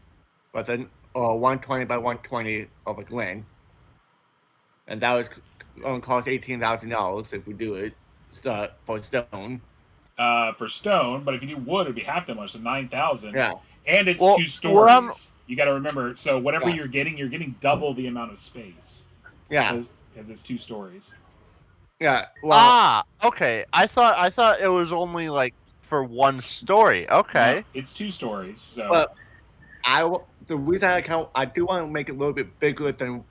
but then 120 by 120 of a glen, and that was going to cost $18,000 if we do it for stone. For stone, but if you do wood, it'd be half that much, so 9,000. Yeah. And it's 2 stories. You got to remember. So whatever you're getting double the amount of space. Yeah. Because it's 2 stories. Yeah. Well, okay. I thought it was only like for 1 story. Okay. No, it's 2 stories. So. But the reason I do want to make it a little bit bigger than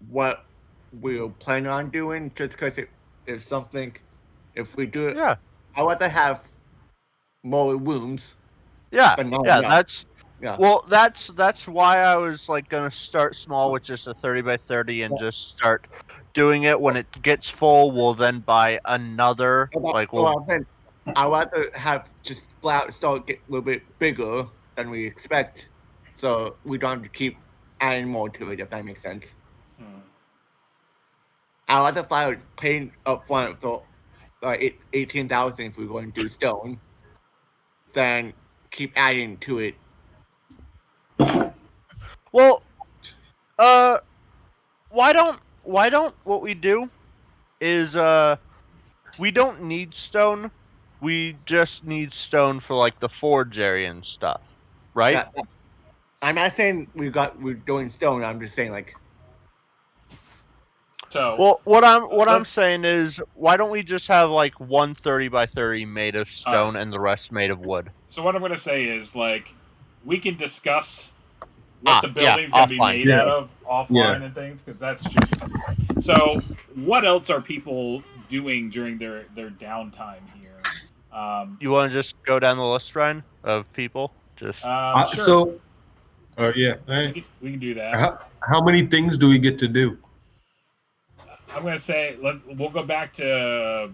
what we were planning on doing, just because it's something. If we do it, I want to have more rooms. Yeah, that's Well, that's why I was like gonna start small with just a 30 by 30 and just start doing it. When it gets full, we'll then buy another. I want to have just flat start get a little bit bigger than we expect, so we don't have to keep adding more to it. If that makes sense. I want the fire paying up front for 18,000 if we're going to do stone. Then keep adding to it. Well, why don't what we do is we don't need stone. We just need stone for like the forge area and stuff, right? Yeah, I'm not saying we're doing stone. I'm just saying like. So, well, what I'm saying is, why don't we just have like 1 30 by 30 made of stone and the rest made of wood? So what I'm going to say is, like, we can discuss what the building's going to be made out of offline and things, because that's just... So, what else are people doing during their downtime here? You want to just go down the list, Ryan, of people? Just sure. So, yeah. We can do that. How many things do we get to do? I'm going to say, we'll go back to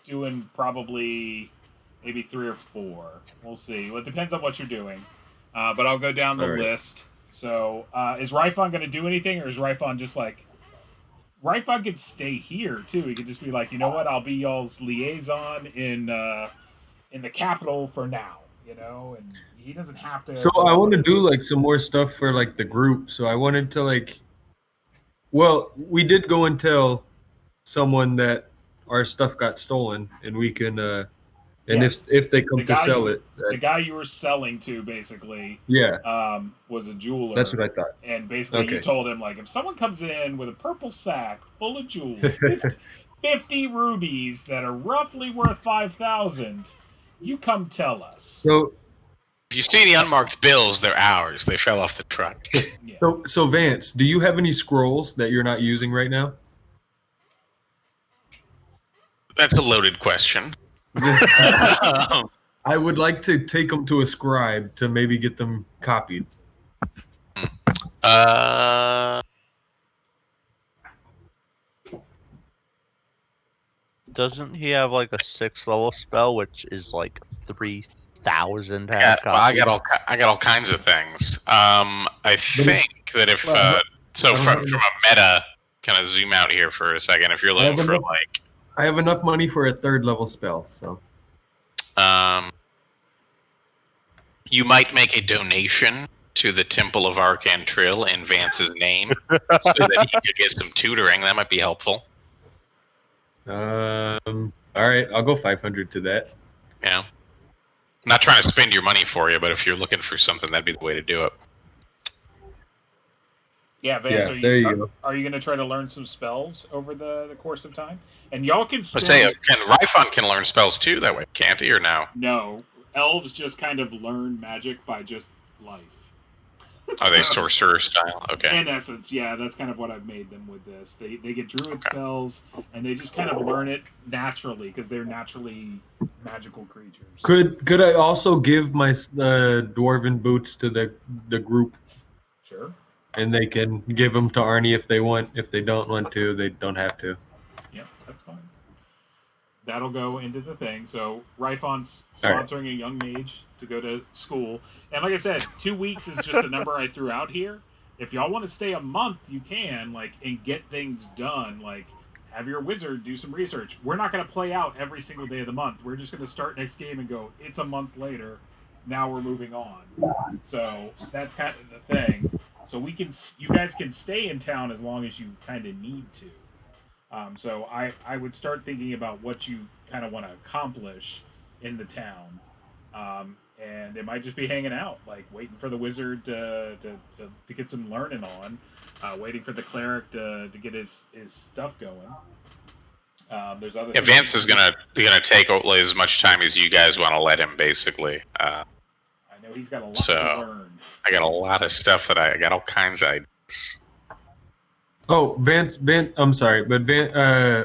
doing probably maybe 3 or 4. We'll see. Well, it depends on what you're doing. But I'll go down the list. So, is Ryfon going to do anything, or is Ryfon just like... Ryfon could stay here, too. He could just be like, you know what, I'll be y'all's liaison in the capital for now, you know? And he doesn't have to... So I want to do, like, some more stuff for, like, the group. So I wanted to, like... Well, we did go and tell someone that our stuff got stolen, and we can And Yes. if they come The to guy sell you- it, The guy you were selling to, basically, yeah, was a jeweler. that's what I thought. And basically, you Okay. told him, like, if someone comes in with a purple sack full of jewels, 50 rubies that are roughly worth 5,000, you come tell us. So If you see the unmarked bills, they're ours. They fell off the truck. Yeah. so Vance, do you have any scrolls that you're not using right now? That's a loaded question. I would like to take them to a scribe to maybe get them copied. Doesn't he have like a 6th level spell, which is like 3,000? I got all kinds of things. I think that if so, from a meta, kind of zoom out here for a second. If you're looking for like, I have enough money for a 3rd level spell, so you might make a donation to the Temple of Arcantrill in Vance's name, so that he could get some tutoring. That might be helpful. all right, I'll go 500 to that. Yeah. I'm not trying to spend your money for you, but if you're looking for something, that'd be the way to do it. Yeah, Vance, Yeah, there you go. are you going to try to learn some spells over the course of time? And y'all can I still... say, Ryfon can learn spells too that way, can't he, or no? No. Elves just kind of learn magic by just life. Are they sorcerer style? Okay. In essence, yeah, that's kind of what I've made them with this. They get druid spells, and they just kind of learn it naturally, because they're naturally magical creatures. Could I also give my dwarven boots to the group? Sure. And they can give them to Arnie if they want. If they don't want to, they don't have to. Yep, that's fine. That'll go into the thing. So Ryfon's All right. sponsoring a young mage to go to school. And like I said, 2 weeks is just a number I threw out here. If y'all want to stay a month, you can, like, and get things done. Like, have your wizard do some research. We're not going to play out every single day of the month. We're just going to start next game and go, it's a month later. Now we're moving on. So that's kind of the thing. So you guys can stay in town as long as you kind of need to. So I would start thinking about what you kind of want to accomplish in the town. And it might just be hanging out, like waiting for the wizard to get some learning on, waiting for the cleric to get his stuff going. There's other. Yeah, Vance is gonna take as much time as you guys want to let him, basically. I know he's got a lot to learn. I got a lot of stuff that I got all kinds of ideas. Oh, Vance, I'm sorry, but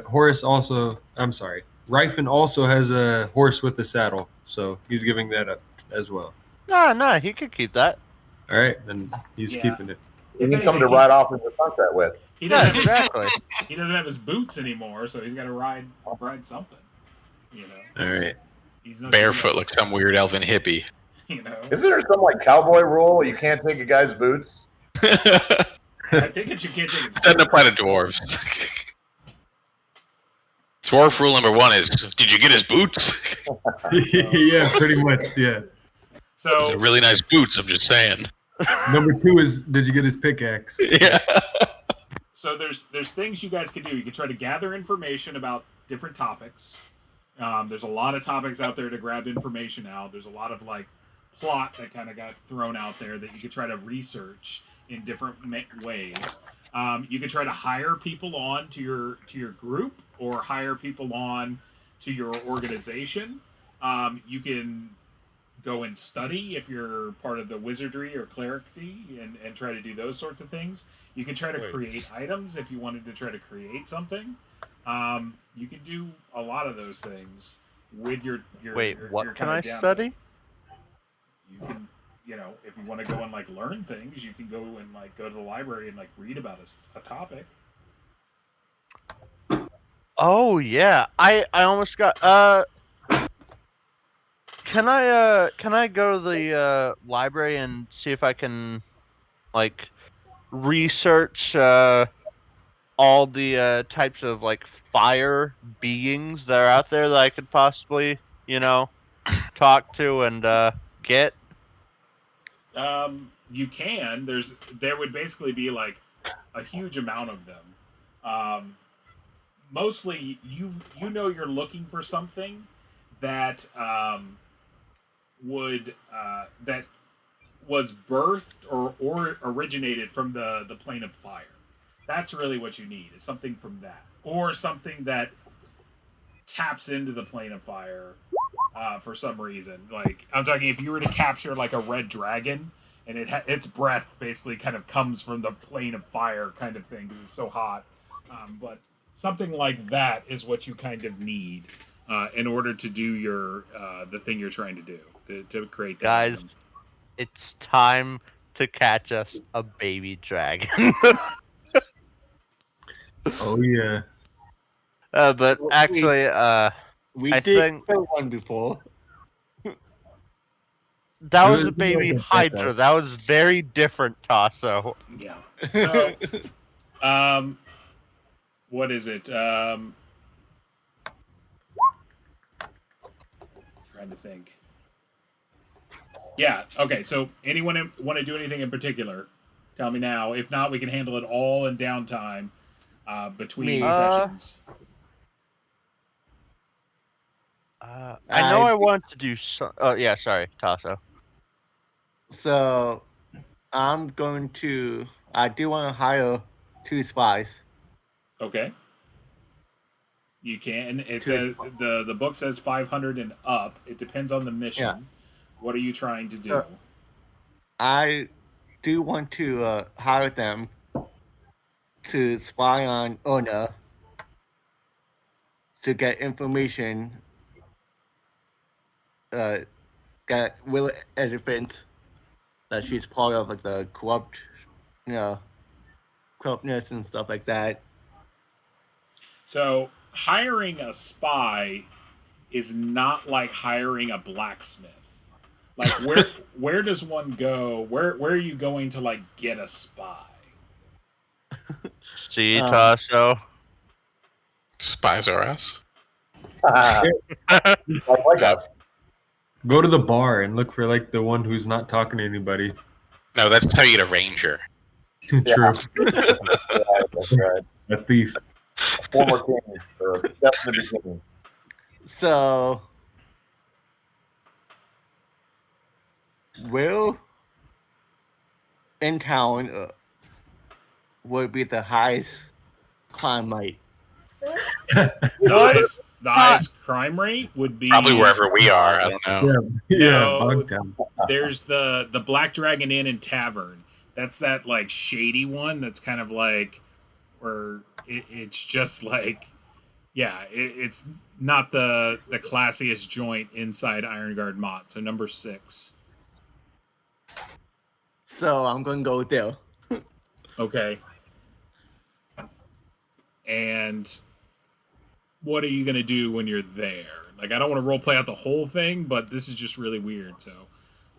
Horace also, I'm sorry, Ryfon also has a horse with a saddle, so he's giving that up as well. No, he could keep that. All right, then he's keeping it. You need someone to ride off into the sunset with. He doesn't Exactly. he doesn't have his boots anymore, so he's got to ride something. You know. All right. He's no Barefoot like some weird elven hippie. You know. Isn't there some like cowboy rule? You can't take a guy's boots. I think that you can't take his Doesn't apply to dwarves. Dwarf rule number 1 is: did you get his boots? Yeah, pretty much. Yeah. Those So are really nice boots. I'm just saying. Number 2 is, did you get his pickaxe? Yeah. So there's things you guys can do. You can try to gather information about different topics. There's a lot of topics out there to grab information out. There's a lot of like plot that kind of got thrown out there that you could try to research in different ways. You could try to hire people on to your group or hire people on to your organization. You can go and study if you're part of the wizardry or clericry and try to do those sorts of things. You can try to create items if you wanted to try to create something. You can do a lot of those things with your Wait, your what can kinda I down- study? You can, if you want to go and like learn things, you can go and like go to the library and like read about a topic. Oh yeah, I almost got. Can I go to the library and see if I can like research all the types of like fire beings that are out there that I could possibly talk to and get? You can. There would basically be like a huge amount of them. Mostly, you're looking for something that that was birthed or originated from the plane of fire. That's really what you need, is something from that. Or something that taps into the plane of fire for some reason. Like, I'm talking if you were to capture like a red dragon and its breath basically kind of comes from the plane of fire kind of thing because it's so hot. But something like that is what you kind of need in order to do your the thing you're trying to do, to create that. Guys, item. it's time to catch us a baby dragon. Oh yeah. But actually, We I did think- kill one before. that It was a was baby like a hydra. beta. That was very different, Tasso. Yeah. So, what is it? Trying to think. Yeah. Okay. So, anyone want to do anything in particular? Tell me now. If not, we can handle it all in downtime between Me. sessions. I know I want to do so. Oh yeah, sorry, Tasso. So I'm going to. I do want to hire 2 spies. Okay. You can. It says the book says 500 and up. It depends on the mission. Yeah. What are you trying to do? Sure. I do want to hire them to spy on Ona to get information. Get real evidence that she's part of like the corruptness and stuff like that. So hiring a spy is not like hiring a blacksmith. Like where does one go? Where are you going to like get a spy? See, Tasso. Spies are us. like us. Go to the bar and look for like the one who's not talking to anybody. No, that's how you get a ranger. True. That's right. A thief. Former king, or definitely king. So, will in town would be the highest crime rate? The highest crime rate would be Probably wherever we are. I don't know. Yeah, No. Bogtown. There's the Black Dragon Inn and Tavern. That's that like shady one. That's kind of like where it's just like, yeah, it's not the classiest joint inside Ironguard Motte. So number 6. So I'm going to go there. Okay. And what are you going to do when you're there? Like, I don't want to role play out the whole thing, but this is just really weird. So,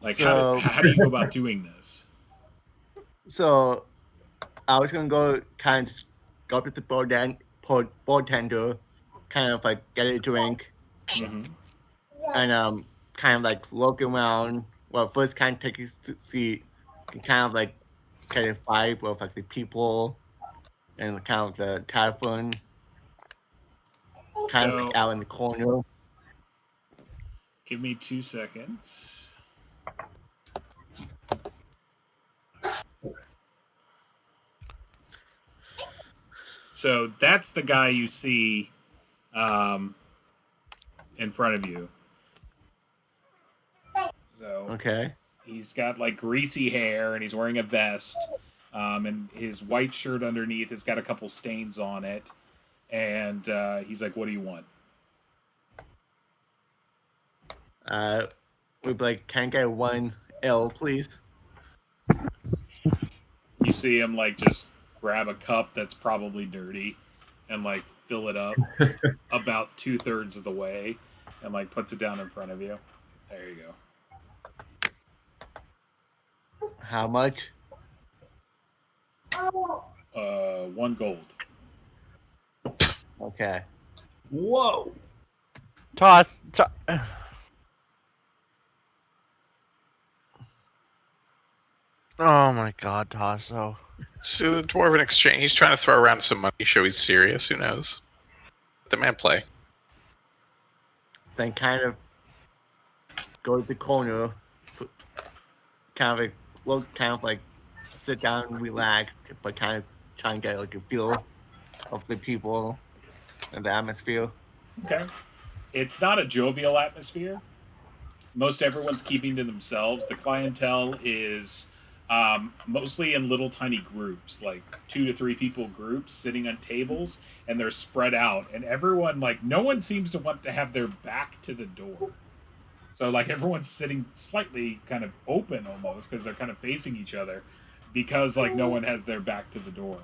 like, how do you go about doing this? So I was going to go kind of go up to the bartender, kind of like get a drink, Mhm. and kind of like look around. Well, first kind of take a seat, and kind of like get a vibe with like the people and kind of the tavern, kind of So- like out in the corner. Give me 2 seconds. So that's the guy you see in front of you. So Okay. he's got like greasy hair and he's wearing a vest. And his white shirt underneath has got a couple stains on it. And he's like, "What do you want?" We'd be like, can I get 1 L, please? You see him like just grab a cup that's probably dirty and like fill it up about 2/3 of the way and like puts it down in front of you. There you How much? go. 1 gold. Okay. Whoa. Toss. Oh my God, Tasso. So the Dwarven exchange, he's trying to throw around some money, show he's serious. Who knows? Let the man play. then kind of go to the corner, kind of like look, kind of like sit down and relax, but kind of try and get like a feel of the people and the atmosphere. Okay. It's not a jovial atmosphere. Most everyone's keeping to themselves. The clientele is mostly in little tiny groups, like 2 to 3 people groups sitting on tables, and they're spread out. And everyone, like, no one seems to want to have their back to the door. So, like, everyone's sitting slightly kind of open almost because they're kind of facing each other because, like, no one has their back to the door.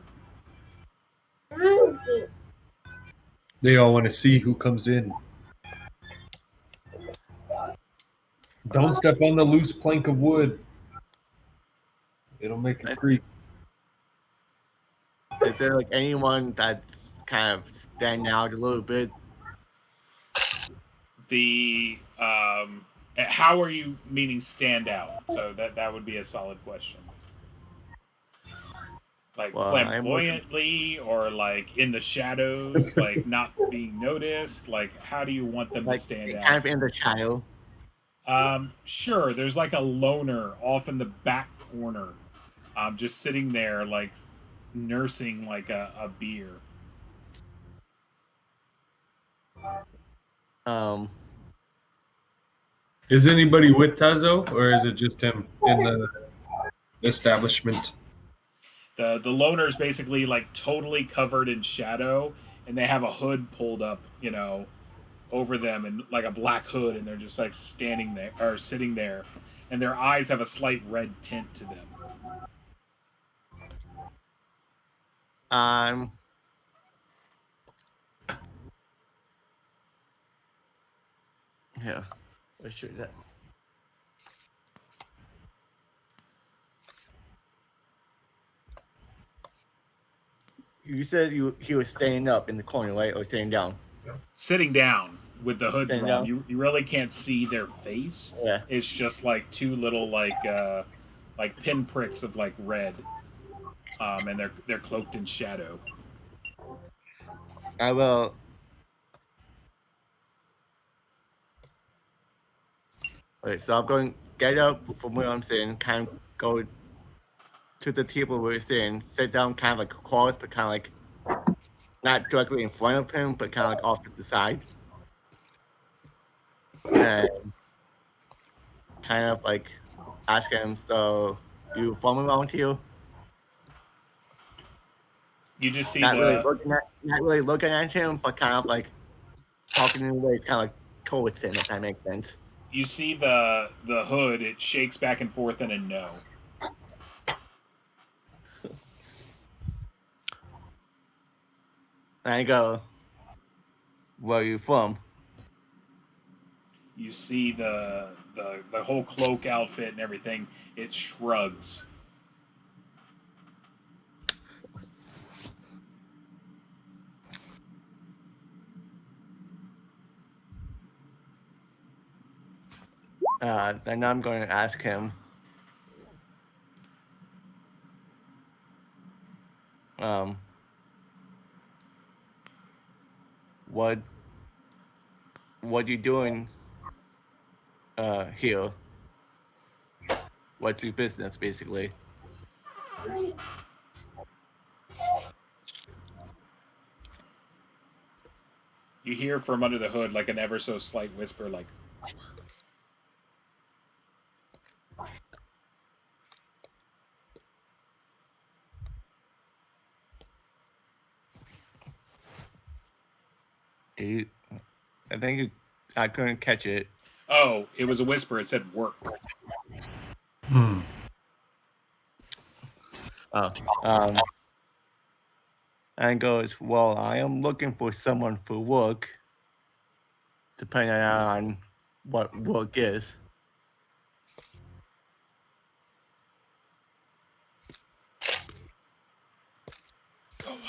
They all want to see who comes in. Don't step on the loose plank of wood. It'll make it creak. Is there like anyone that's kind of standing out a little bit? The how are you meaning stand out? So that would be a solid question. Like Well, flamboyantly, or like in the shadows, like not being noticed. Like, how do you want them like to stand kind out? of in the shadow. Sure. There's like a loner off in the back corner, just sitting there, like nursing like a beer. Is anybody with Tazo, or is it just him in the establishment? The loner's basically like totally covered in shadow, and they have a hood pulled up, over them, and like a black hood, and they're just like standing there or sitting there, and their eyes have a slight red tint to them. Yeah. Let's shoot that. You said he was staying up in the corner, right? Or staying down? Sitting down with the hood Sitting drawn. down? You really can't see their face. Yeah. It's just like two little like pinpricks of like red. And they're cloaked in shadow. I will. Okay, so I'm going get up from where I'm sitting, kind of go to the table where he's sitting, sit down kind of like across, but kind of like not directly in front of him, but kind of like off to the side. And kind of like ask him, so you from around here? You just see not really looking at him, but kind of like talking in a way kind of like towards him, if that makes sense. You see the hood, it shakes back and forth in a no. And I go, where are you from? You see the whole cloak outfit and everything, it shrugs. Then I'm going to ask him, what you doing here? What's your business, basically? You hear from under the hood like an ever so slight whisper, like, I think I couldn't catch it. oh, it was a whisper. It said work. And goes, well, I am looking for someone for work, depending on what work is. Go on.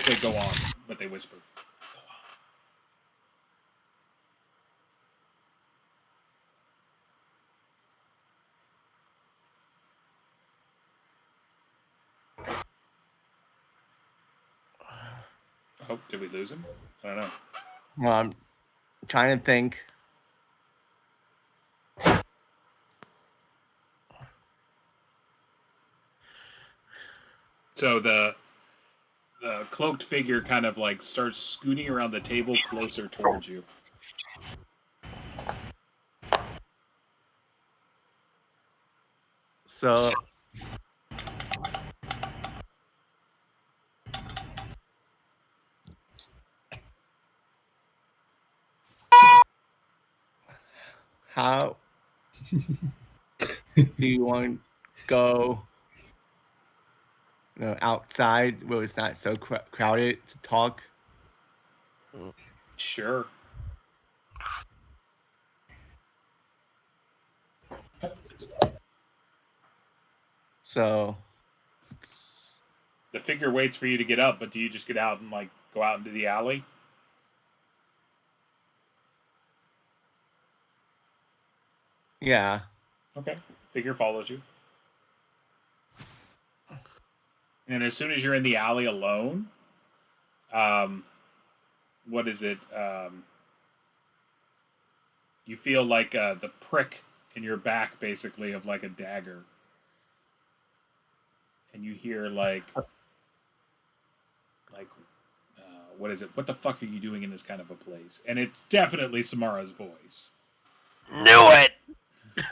They go on, but they whisper. Oh, did we lose him? I don't know. trying to think. So the cloaked figure kind of like starts scooting around the table closer towards you. So how do you want to go outside where it's not so crowded to talk? Sure. So The figure waits for you to get up, but do you just get out and like go out into the alley? yeah. Okay. Figure follows you. And as soon as you're in the alley alone, what is it? You feel like the prick in your back, basically, of like a dagger. And you hear like, what is it? What the fuck are you doing in this kind of a place? And it's definitely Samara's voice. Knew it.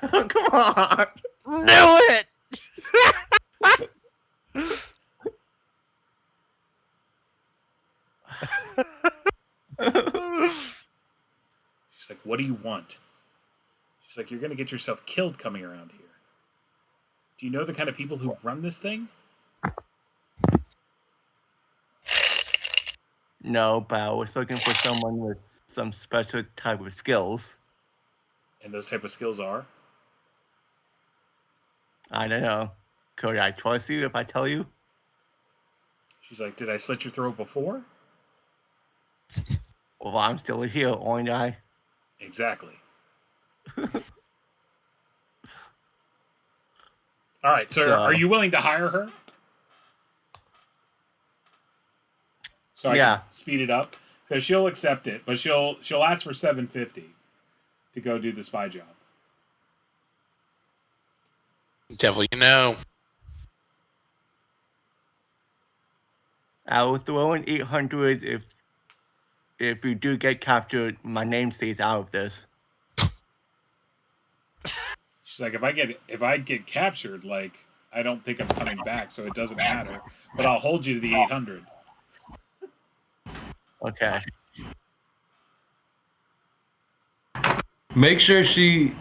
Come on. Knew it. She's like, what do you want? She's like, you're going to get yourself killed coming around here. Do you know the kind of people who run this thing? No, but I was looking for someone with some special type of skills. And those type of skills are? I don't know. Could I trust you if I tell you? She's like, did I slit your throat before? Well, I'm still here, aren't I? Exactly. All right, so are you willing to hire her? So I can speed it up. Because she'll accept it, but she'll ask for $750 to go do the spy job. Devil, you know. I will throw in 800 if you do get captured. My name stays out of this. She's like, if I get captured, like I don't think I'm coming back, so it doesn't matter. But I'll hold you to the 800. Okay. Make sure she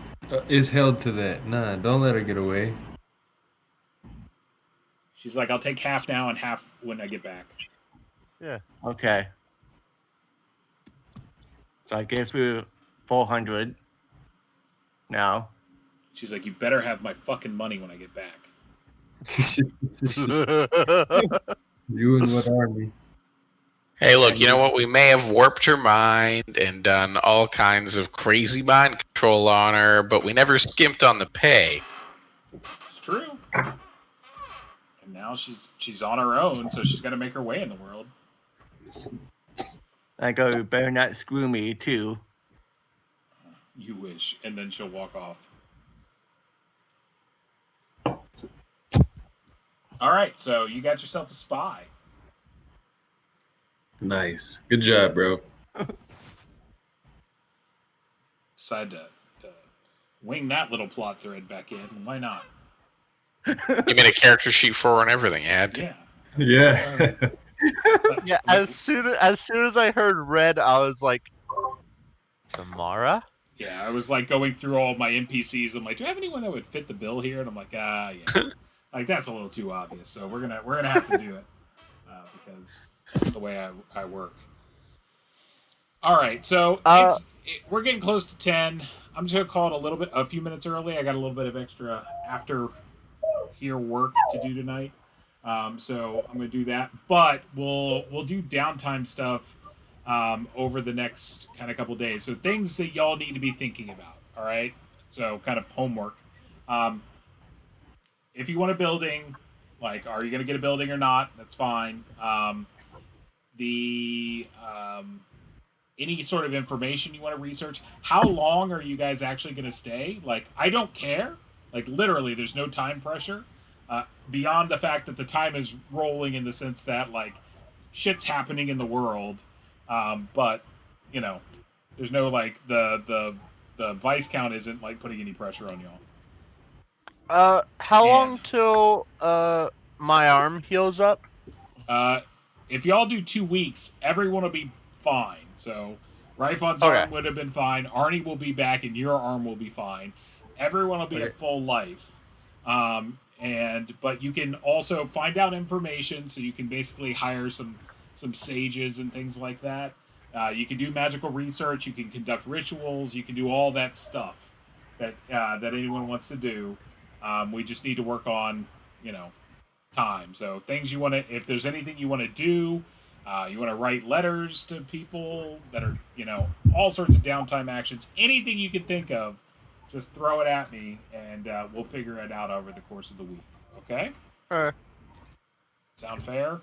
is held to that. Nah, don't let her get away. She's like, I'll take half now and half when I get back. Yeah. Okay. So I gave you 400 now. She's like, you better have my fucking money when I get back. You and what army? Hey, look, you know what? We may have warped her mind and done all kinds of crazy mind control on her, but we never skimped on the pay. It's true. And now she's on her own, so she's got to make her way in the world. I go, you better not screw me, too. You wish. And then she'll walk off. All right, so you got yourself a spy. Nice. Good job, bro. Decide to wing that little plot thread back in. Why not? You made a character sheet for her and everything, Ed. Yeah. Yeah. Yeah. As soon as I heard red, I was like, Tamara. Yeah, I was like going through all my NPCs. I'm like, do I have anyone that would fit the bill here? And I'm like, yeah. Like that's a little too obvious. So we're gonna have to do it because that's the way I work. All right, so we're getting close to 10. I'm just gonna call it a few minutes early. I got a little bit of extra after here work to do tonight, so I'm gonna do that. But we'll do downtime stuff over the next kind of couple days. So things that y'all need to be thinking about. All right, so kind of homework. If you want a building, like, are you going to get a building or not? That's fine. any sort of information you want to research. How long are you guys actually going to stay? Like, I don't care. Like, literally, there's no time pressure. Beyond the fact that the time is rolling in the sense that, like, shit's happening in the world. But, you know, there's no, like, the vice count isn't, like, putting any pressure on y'all. How long till my arm heals up? If y'all do 2 weeks, everyone will be fine. So, Ryfon's arm would have been fine. Arnie will be back, and your arm will be fine. Everyone will be at full life. But you can also find out information, so you can basically hire some sages and things like that. You can do magical research. You can conduct rituals. You can do all that stuff that anyone wants to do. We just need to work on, time. So things you want to, if there's anything you want to do, you want to write letters to people that are, all sorts of downtime actions. Anything you can think of, just throw it at me, and we'll figure it out over the course of the week. Okay? Sound fair?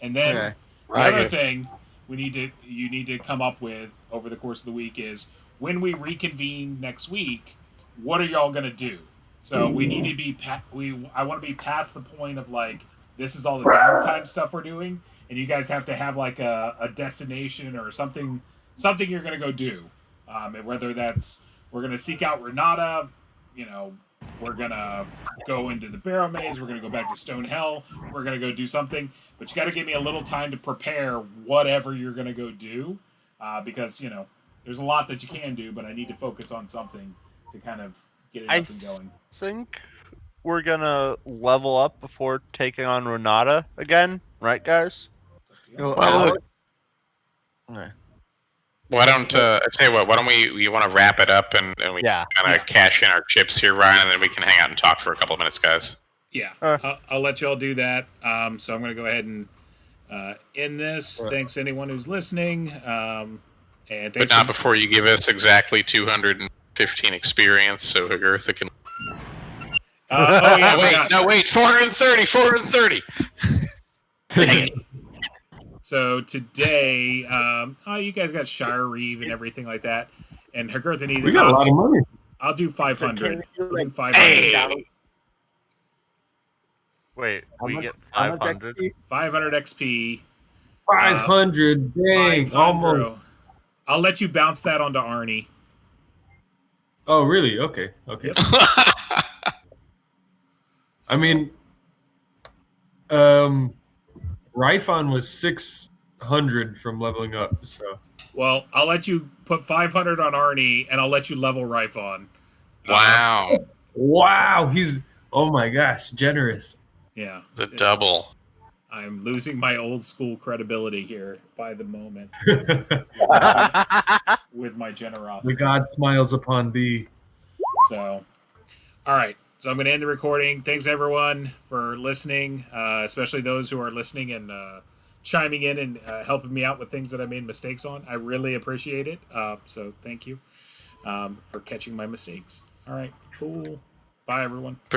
And then the other thing you need to come up with over the course of the week is when we reconvene next week, what are y'all gonna do? So we need to be I want to be past the point of like this is all the downtime stuff we're doing, and you guys have to have like a destination or something you're gonna go do, and whether that's we're gonna seek out Renata, we're gonna go into the Barrowmaze, we're gonna go back to Stonehell, we're gonna go do something, but you got to give me a little time to prepare whatever you're gonna go do, because there's a lot that you can do, but I need to focus on something to kind of get it up and going. I think we're gonna level up before taking on Renata again, right, guys? Well, why don't I tell you what? Why don't we want to wrap it up and we kind of cash in our chips here, Ryan, and then we can hang out and talk for a couple of minutes, guys. Yeah, I'll let y'all do that. So I'm going to go ahead and end this. Thanks to anyone who's listening. And but not before you give us exactly 215 experience, so Hagertha can. Wait, 430. Dang it. So today, you guys got Shire Reeve and everything like that, and Hagertha needs. We got a lot of money. I'll do 500. Like 500. Hey. Wait, we get 500. 500 XP. 500, dang, 500. almost. I'll let you bounce that onto Arnie. Oh, really? Okay. Yep. I mean, Ryfon was 600 from leveling up, so. Well, I'll let you put 500 on Arnie, and I'll let you level Ryfon. Wow. Wow, he's, oh my gosh, generous. Yeah. The double. I'm losing my old school credibility here by the moment with my generosity. The God smiles upon thee. So, all right. So I'm going to end the recording. Thanks, everyone, for listening, especially those who are listening and chiming in and helping me out with things that I made mistakes on. I really appreciate it. So thank you for catching my mistakes. All right. Cool. Bye, everyone.